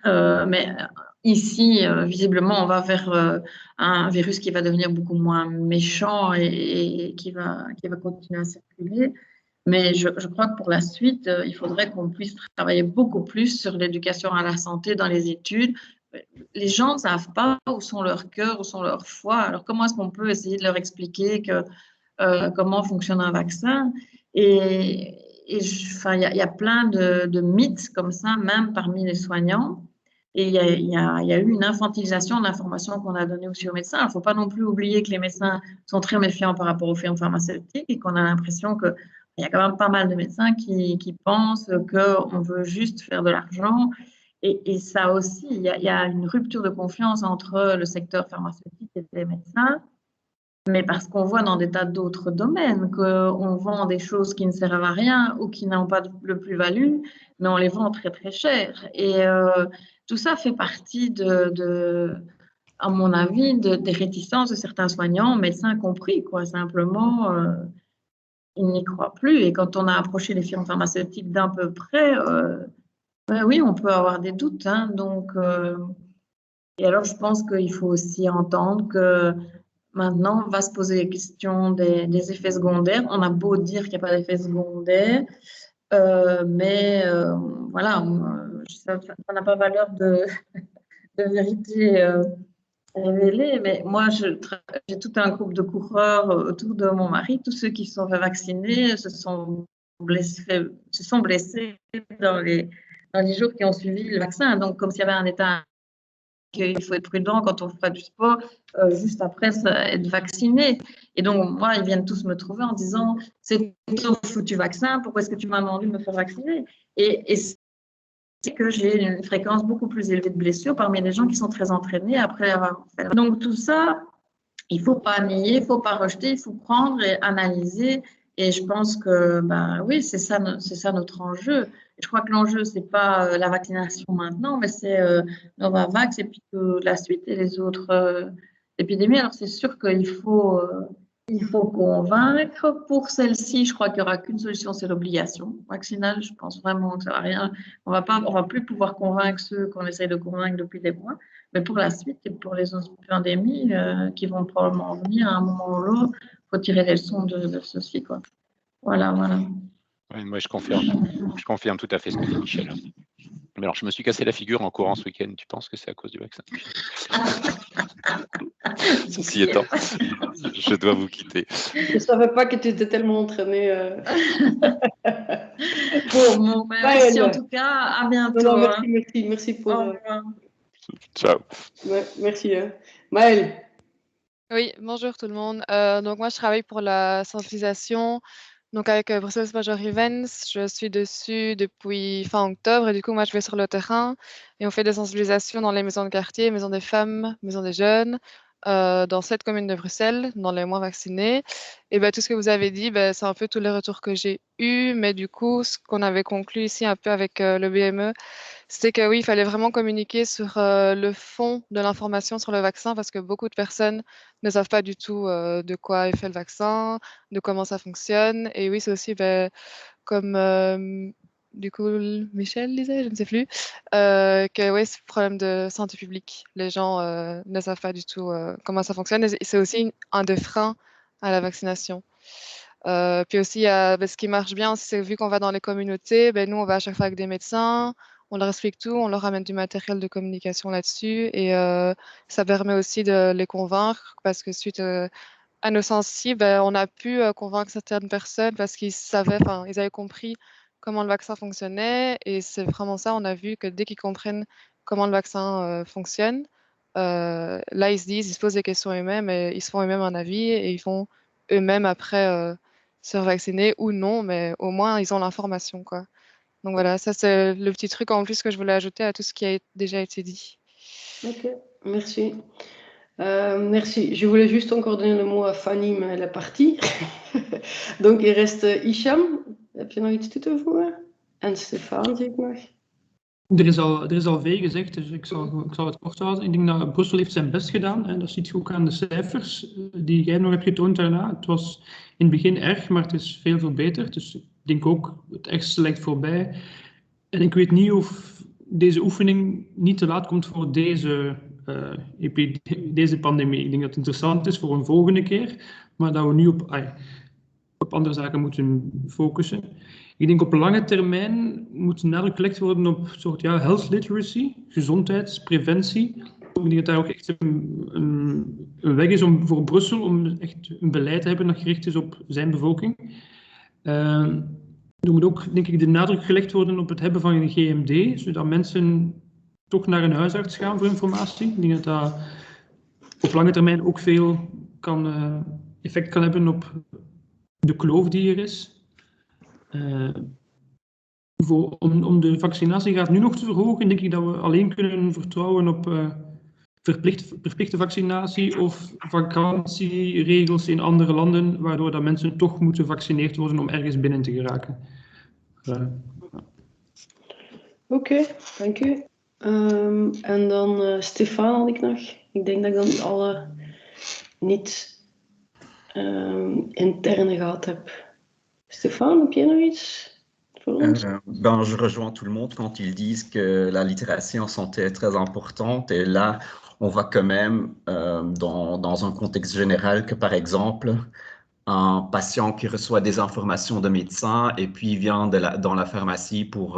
Mais ici, visiblement, on va vers un virus qui va devenir beaucoup moins méchant et qui va continuer à circuler. Mais je crois que pour la suite, il faudrait qu'on puisse travailler beaucoup plus sur l'éducation à la santé dans les études. Les gens ne savent pas où sont leurs cœurs, où sont leurs foi. Alors, comment est-ce qu'on peut essayer de leur expliquer comment fonctionne un vaccin? Enfin, il y a plein de mythes comme ça, même parmi les soignants. Et il y a eu une infantilisation de l'information qu'on a donnée aussi aux médecins. Il ne faut pas non plus oublier que les médecins sont très méfiants par rapport aux firmes pharmaceutiques et qu'on a l'impression qu'il y a quand même pas mal de médecins qui pensent qu'on veut juste faire de l'argent. Et ça aussi, il y a une rupture de confiance entre le secteur pharmaceutique et les médecins. Mais parce qu'on voit dans des tas d'autres domaines qu'on vend des choses qui ne servent à rien ou qui n'ont pas de plus-value, mais on les vend très très cher. Et tout ça fait partie à mon avis, des réticences de certains soignants, médecins compris, quoi. Simplement, ils n'y croient plus. Et quand on a approché les firmes pharmaceutiques d'un peu près, ben oui, on peut avoir des doutes. Hein. Donc, et alors, je pense qu'il faut aussi entendre que maintenant, on va se poser la question des effets secondaires. On a beau dire qu'il n'y a pas d'effets secondaires, mais voilà, ça n'a pas valeur de vérité révélée. Mais moi, j'ai tout un groupe de coureurs autour de mon mari. Tous ceux qui se sont fait vacciner se sont blessés dans les jours qui ont suivi le vaccin. Donc, comme s'il y avait un état qu'il faut être prudent quand on fait du sport, juste après être vacciné. Et donc, moi, ils viennent tous me trouver en disant, c'est ton foutu vaccin, pourquoi est-ce que tu m'as demandé de me faire vacciner? Et c'est que j'ai une fréquence beaucoup plus élevée de blessures parmi les gens qui sont très entraînés après avoir fait. Donc, tout ça, il ne faut pas nier, il ne faut pas rejeter, il faut prendre et analyser. Et je pense que, ben oui, c'est ça notre enjeu. Et je crois que l'enjeu, ce n'est pas la vaccination maintenant, mais c'est Novavax et puis la suite et les autres épidémies. Alors, c'est sûr qu'il faut convaincre. Pour celle-ci, je crois qu'il n'y aura qu'une solution, c'est l'obligation vaccinale. Je pense vraiment que ça ne va rien. On va plus pouvoir convaincre ceux qu'on essaye de convaincre depuis des mois. Mais pour la suite et pour les autres pandémies qui vont probablement venir à un moment ou l'autre, il faut tirer les leçons de ceci, quoi. Voilà. Oui, moi, je confirme tout à fait ce que dit Michel. Mais alors, je me suis cassé la figure en courant ce week-end. Tu penses que c'est à cause du vaccin? Ceci étant, je dois vous quitter. Je ne savais pas que tu étais tellement entraîné. Bon, merci en tout cas. À bientôt. Non, merci pour. Ciao. Ouais, merci. Maëlle. Oui, bonjour tout le monde. Donc moi, je travaille pour la sensibilisation. Donc avec Brussels Major Events, je suis dessus depuis fin octobre et du coup, moi, je vais sur le terrain et on fait des sensibilisations dans les maisons de quartier, maisons des femmes, maisons des jeunes, dans 7 communes de Bruxelles, dans les moins vaccinés. Et ben, tout ce que vous avez dit, c'est un peu tous les retours que j'ai eus, mais du coup, ce qu'on avait conclu ici un peu avec le BME, c'était que oui, il fallait vraiment communiquer sur le fond de l'information sur le vaccin parce que beaucoup de personnes ne savent pas du tout de quoi est fait le vaccin, de comment ça fonctionne. Et oui, c'est aussi comme du coup Michel disait, je ne sais plus, que oui, c'est un problème de santé publique. Les gens ne savent pas du tout comment ça fonctionne. Et c'est aussi un des freins à la vaccination. Puis aussi, ce qui marche bien, c'est vu qu'on va dans les communautés, nous, on va à chaque fois avec des médecins, on leur explique tout, on leur ramène du matériel de communication là-dessus et ça permet aussi de les convaincre parce que suite à nos sensibles, on a pu convaincre certaines personnes parce qu'ils avaient compris comment le vaccin fonctionnait et c'est vraiment ça, on a vu que dès qu'ils comprennent comment le vaccin fonctionne, là, ils se posent des questions eux-mêmes et ils se font eux-mêmes un avis et ils vont eux-mêmes après se faire vacciner ou non, mais au moins ils ont l'information, quoi. Donc voilà, ça c'est le petit truc en plus que je voulais ajouter à tout ce qui a déjà été dit. Ok, merci. Merci. Je voulais juste encore donner le mot à Fanny, mais elle est partie. Donc il reste Hicham. Heb je nog iets toe te voegen? En Stefan, zie ik nog. Er is al veel gezegd, dus ik zal het kort houden. Ik denk dat Brussel heeft zijn best gedaan. En dat ziet je ook aan de cijfers die jij nog hebt getoond daarna. Het was in het begin erg, maar het is veel verbeterd. Dus ik denk ook, het ergste lijkt voorbij. En ik weet niet of deze oefening niet te laat komt voor deze pandemie. Ik denk dat het interessant is voor een volgende keer, maar dat we nu op andere zaken moeten focussen. Ik denk op lange termijn moet nadruk gelegd worden op een soort health literacy, gezondheidspreventie. Ik denk dat daar ook echt een weg is voor Brussel om echt een beleid te hebben dat gericht is op zijn bevolking. Er moet ook, denk ik, de nadruk gelegd worden op het hebben van een GMD, zodat mensen toch naar een huisarts gaan voor informatie. Ik denk dat dat op lange termijn ook veel effect kan hebben op de kloof die er is. Om de vaccinatiegraad nu nog te verhogen, denk ik dat we alleen kunnen vertrouwen op verplichte vaccinatie of vakantieregels in andere landen, waardoor dat mensen toch moeten gevaccineerd worden om ergens binnen te geraken. Oké, dank u. En dan Stefan had ik nog. Ik denk dat ik dan alle niet interne gehad heb. Stéphane, heb jij nog iets voor ons? Je rejoins tout le monde quand ils disent que la littératie en santé est très importante. Et là, on voit quand même dans un contexte général que, par exemple, un patient qui reçoit des informations de médecin et puis vient dans la pharmacie pour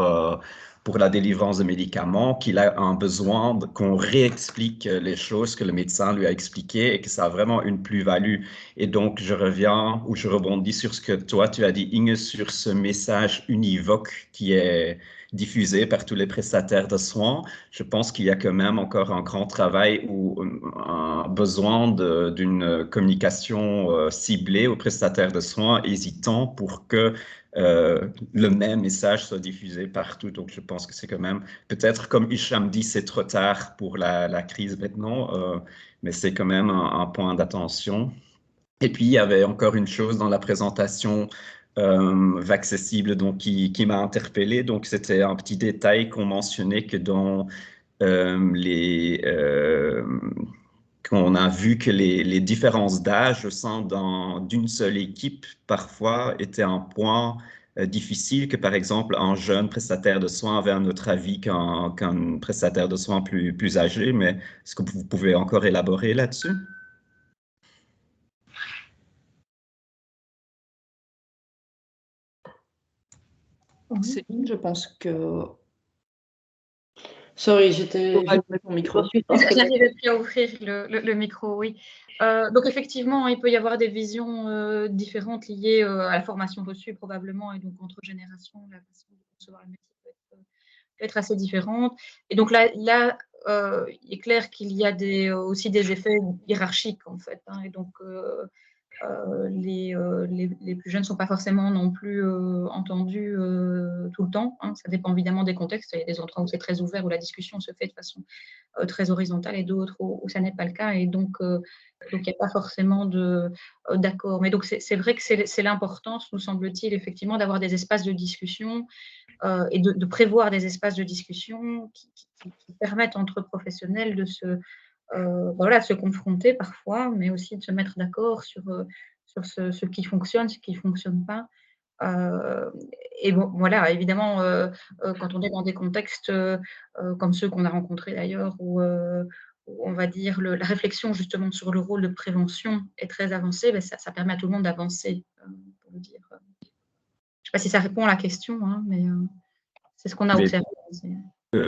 la délivrance de médicaments, qu'il a un besoin qu'on réexplique les choses que le médecin lui a expliquées et que ça a vraiment une plus-value. Et donc, je rebondis sur ce que toi, tu as dit, Inge, sur ce message univoque qui est diffusé par tous les prestataires de soins. Je pense qu'il y a quand même encore un grand travail ou un besoin d'une communication ciblée aux prestataires de soins, hésitant pour que le même message soit diffusé partout. Donc, je pense que c'est quand même, peut-être comme Hicham dit, c'est trop tard pour la crise maintenant, mais c'est quand même un point d'attention. Et puis, il y avait encore une chose dans la présentation Vaccessible donc, qui m'a interpellé. Donc, c'était un petit détail qu'on mentionnait que dans qu'on a vu que les différences d'âge au sein d'une seule équipe, parfois, étaient un point difficile, que par exemple, un jeune prestataire de soins avait un autre avis qu'un prestataire de soins plus âgé. Mais est-ce que vous pouvez encore élaborer là-dessus? Céline, je pense que... Sorry, j'étais... J'arrivais plus à ouvrir le micro, oui. Donc effectivement, il peut y avoir des visions différentes liées à la formation reçue probablement, et donc entre générations, la façon de concevoir le métier peut être assez différente. Et donc là il est clair qu'il y a aussi des effets hiérarchiques en fait, hein, et donc les plus jeunes ne sont pas forcément non plus entendus tout le temps, hein. Ça dépend évidemment des contextes. Il y a des endroits où c'est très ouvert, où la discussion se fait de façon très horizontale, et d'autres où ça n'est pas le cas. Et donc il n'y a pas forcément d'accord. Mais donc c'est vrai que c'est l'importance, nous semble-t-il, effectivement, d'avoir des espaces de discussion et de prévoir des espaces de discussion qui permettent entre professionnels de se confronter parfois, mais aussi de se mettre d'accord sur ce qui fonctionne, ce qui ne fonctionne pas. Et bon, voilà, évidemment, quand on est dans des contextes comme ceux qu'on a rencontrés d'ailleurs, où on va dire la réflexion justement sur le rôle de prévention est très avancée, ben ça permet à tout le monde d'avancer, pour le dire. Je ne sais pas si ça répond à la question, hein, mais c'est ce qu'on a observé.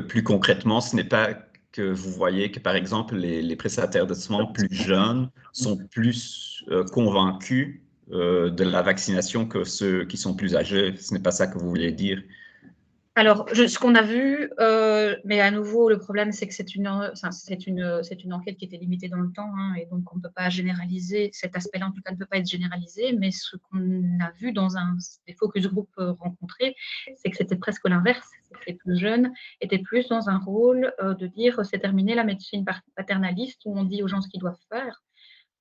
Plus concrètement, ce n'est pas que vous voyez que, par exemple, les prestataires de soins plus jeunes sont plus convaincus de la vaccination que ceux qui sont plus âgés. Ce n'est pas ça que vous voulez dire? Alors, ce qu'on a vu, mais à nouveau, le problème, c'est que c'est une enquête qui était limitée dans le temps, hein, et donc on ne peut pas généraliser, cet aspect-là en tout cas ne peut pas être généralisé, mais ce qu'on a vu dans des focus group rencontrés, c'est que c'était presque l'inverse, c'est que les plus jeunes étaient plus dans un rôle de dire c'est terminé la médecine paternaliste où on dit aux gens ce qu'ils doivent faire.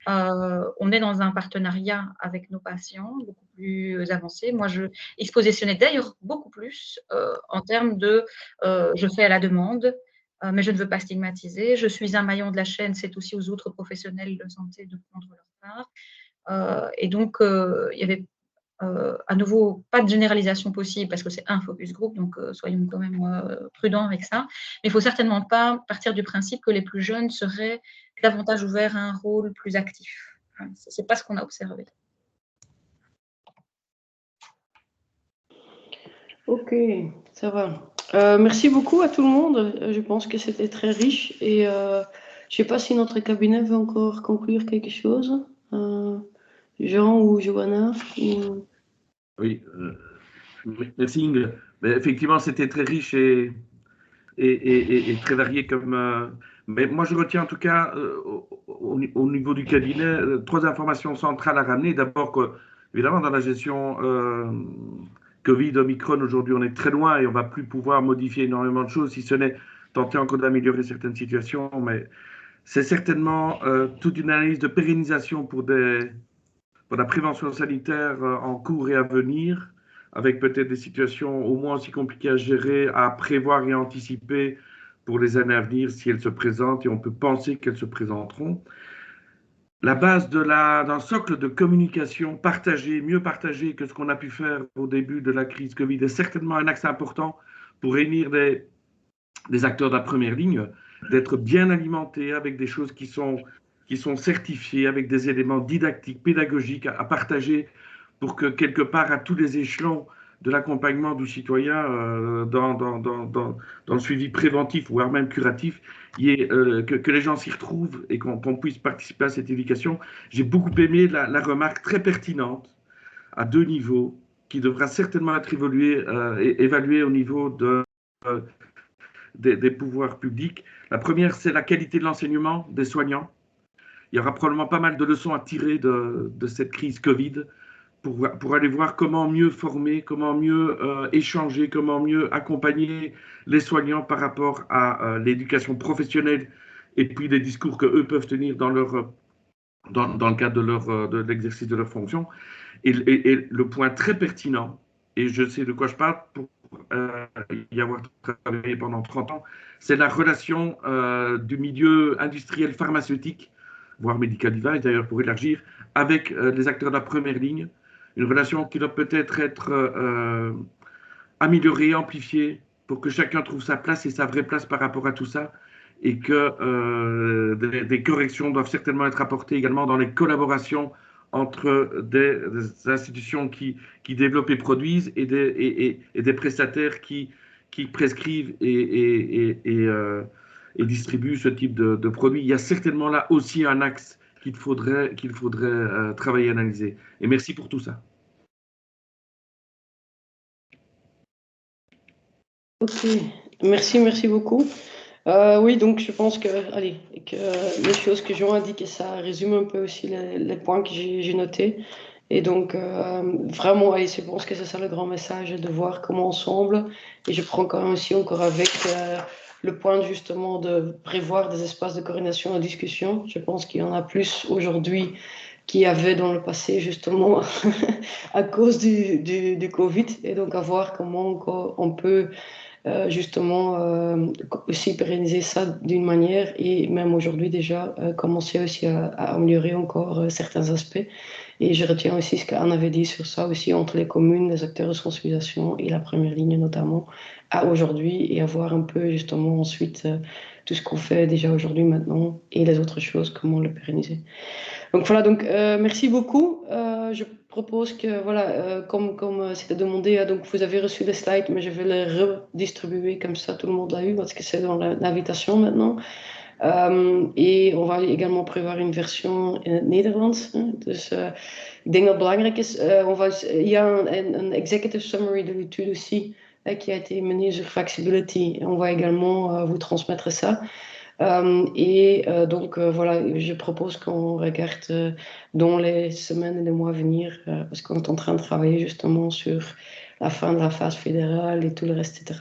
On est dans un partenariat avec nos patients beaucoup plus avancé. Moi, ils se positionnaient d'ailleurs beaucoup plus en termes de je fais à la demande, mais je ne veux pas stigmatiser. Je suis un maillon de la chaîne, c'est aussi aux autres professionnels de santé de prendre leur part. Et donc, il y avait à nouveau pas de généralisation possible parce que c'est un focus group, donc soyons quand même prudents avec ça. Mais il ne faut certainement pas partir du principe que les plus jeunes seraient davantage ouverts à un rôle plus actif. Ce n'est pas ce qu'on a observé. Ok, ça va. Merci beaucoup à tout le monde. Je pense que c'était très riche. Et je ne sais pas si notre cabinet veut encore conclure quelque chose. Jean ou Johanna Oui, merci Inge. Mais effectivement, c'était très riche et très varié comme. Mais moi, je retiens en tout cas au niveau du cabinet 3 informations centrales à ramener. D'abord, évidemment, dans la gestion Covid, Omicron, aujourd'hui, on est très loin et on ne va plus pouvoir modifier énormément de choses, si ce n'est tenter encore d'améliorer certaines situations. Mais c'est certainement toute une analyse de pérennisation pour la prévention sanitaire en cours et à venir, avec peut-être des situations au moins aussi compliquées à gérer, à prévoir et anticiper pour les années à venir si elles se présentent, et on peut penser qu'elles se présenteront. La base d'un socle de communication partagé, mieux partagé que ce qu'on a pu faire au début de la crise Covid est certainement un axe important pour réunir des acteurs de la première ligne, d'être bien alimentés avec des choses qui sont certifiés avec des éléments didactiques, pédagogiques à partager pour que quelque part à tous les échelons de l'accompagnement du citoyen dans le suivi préventif, voire même curatif, que les gens s'y retrouvent et qu'on puisse participer à cette éducation. J'ai beaucoup aimé la remarque très pertinente à 2 niveaux qui devra certainement être évaluée au niveau des pouvoirs publics. La première, c'est la qualité de l'enseignement des soignants. Il y aura probablement pas mal de leçons à tirer de cette crise Covid pour aller voir comment mieux former, comment mieux échanger, comment mieux accompagner les soignants par rapport à l'éducation professionnelle et puis les discours qu'eux peuvent tenir dans le cadre de l'exercice de leur fonction. Et le point très pertinent, et je sais de quoi je parle pour y avoir travaillé pendant 30 ans, c'est la relation du milieu industriel pharmaceutique, voire medical device d'ailleurs pour élargir, avec les acteurs de la première ligne. Une relation qui doit peut-être être améliorée, amplifiée, pour que chacun trouve sa place et sa vraie place par rapport à tout ça, et que des corrections doivent certainement être apportées également dans les collaborations entre des institutions qui développent et produisent et des prestataires qui prescrivent et distribuent ce type de produits. Il y a certainement là aussi un axe qu'il faudrait travailler et analyser. Et merci pour tout ça. Ok, merci beaucoup. Oui, donc je pense que les choses que Jean a dit, que ça résume un peu aussi les points que j'ai notés. Et donc, vraiment, je pense que c'est ça le grand message, de voir comment ensemble. Et je prends quand même aussi encore avec le point justement de prévoir des espaces de coordination et de discussion. Je pense qu'il y en a plus aujourd'hui qu'il y avait dans le passé, justement, à cause du Covid. Et donc, à voir comment on peut justement aussi pérenniser ça d'une manière, et même aujourd'hui déjà commencer aussi à améliorer encore certains aspects. Et je retiens aussi ce qu'Anne avait dit sur ça aussi, entre les communes, les acteurs de sensibilisation et la première ligne notamment, à aujourd'hui, et à voir un peu justement ensuite tout ce qu'on fait déjà aujourd'hui maintenant et les autres choses, comment le pérenniser. Donc voilà, merci beaucoup. Je propose que, voilà, comme c'était demandé, donc vous avez reçu les slides, mais je vais les redistribuer comme ça, tout le monde l'a eu, parce que c'est dans l'invitation maintenant. Et on va également prévoir une version in het Nederlands. Dus ik denk dat het belangrijk is. Il y a een executive summary de l'étude aussi qui a été menée sur Vaxability. On va également vous transmettre ça. Donc, voilà, je propose qu'on regarde dans les semaines et les mois à venir, parce qu'on est en train de travailler justement sur la fin de la phase fédérale et tout le reste, etc.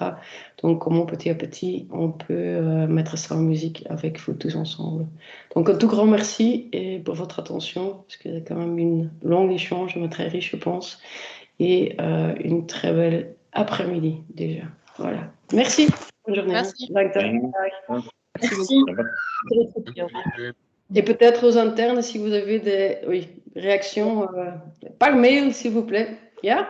Donc, comment petit à petit, on peut mettre ça en musique avec vous tous ensemble. Donc, un tout grand merci et pour votre attention, parce que c'est quand même une longue échange, mais très riche, je pense, et une très belle après-midi déjà. Voilà. Merci. Bonne journée. Merci. Merci. Et peut-être aux internes, si vous avez des réactions, par mail, s'il vous plaît. Yeah?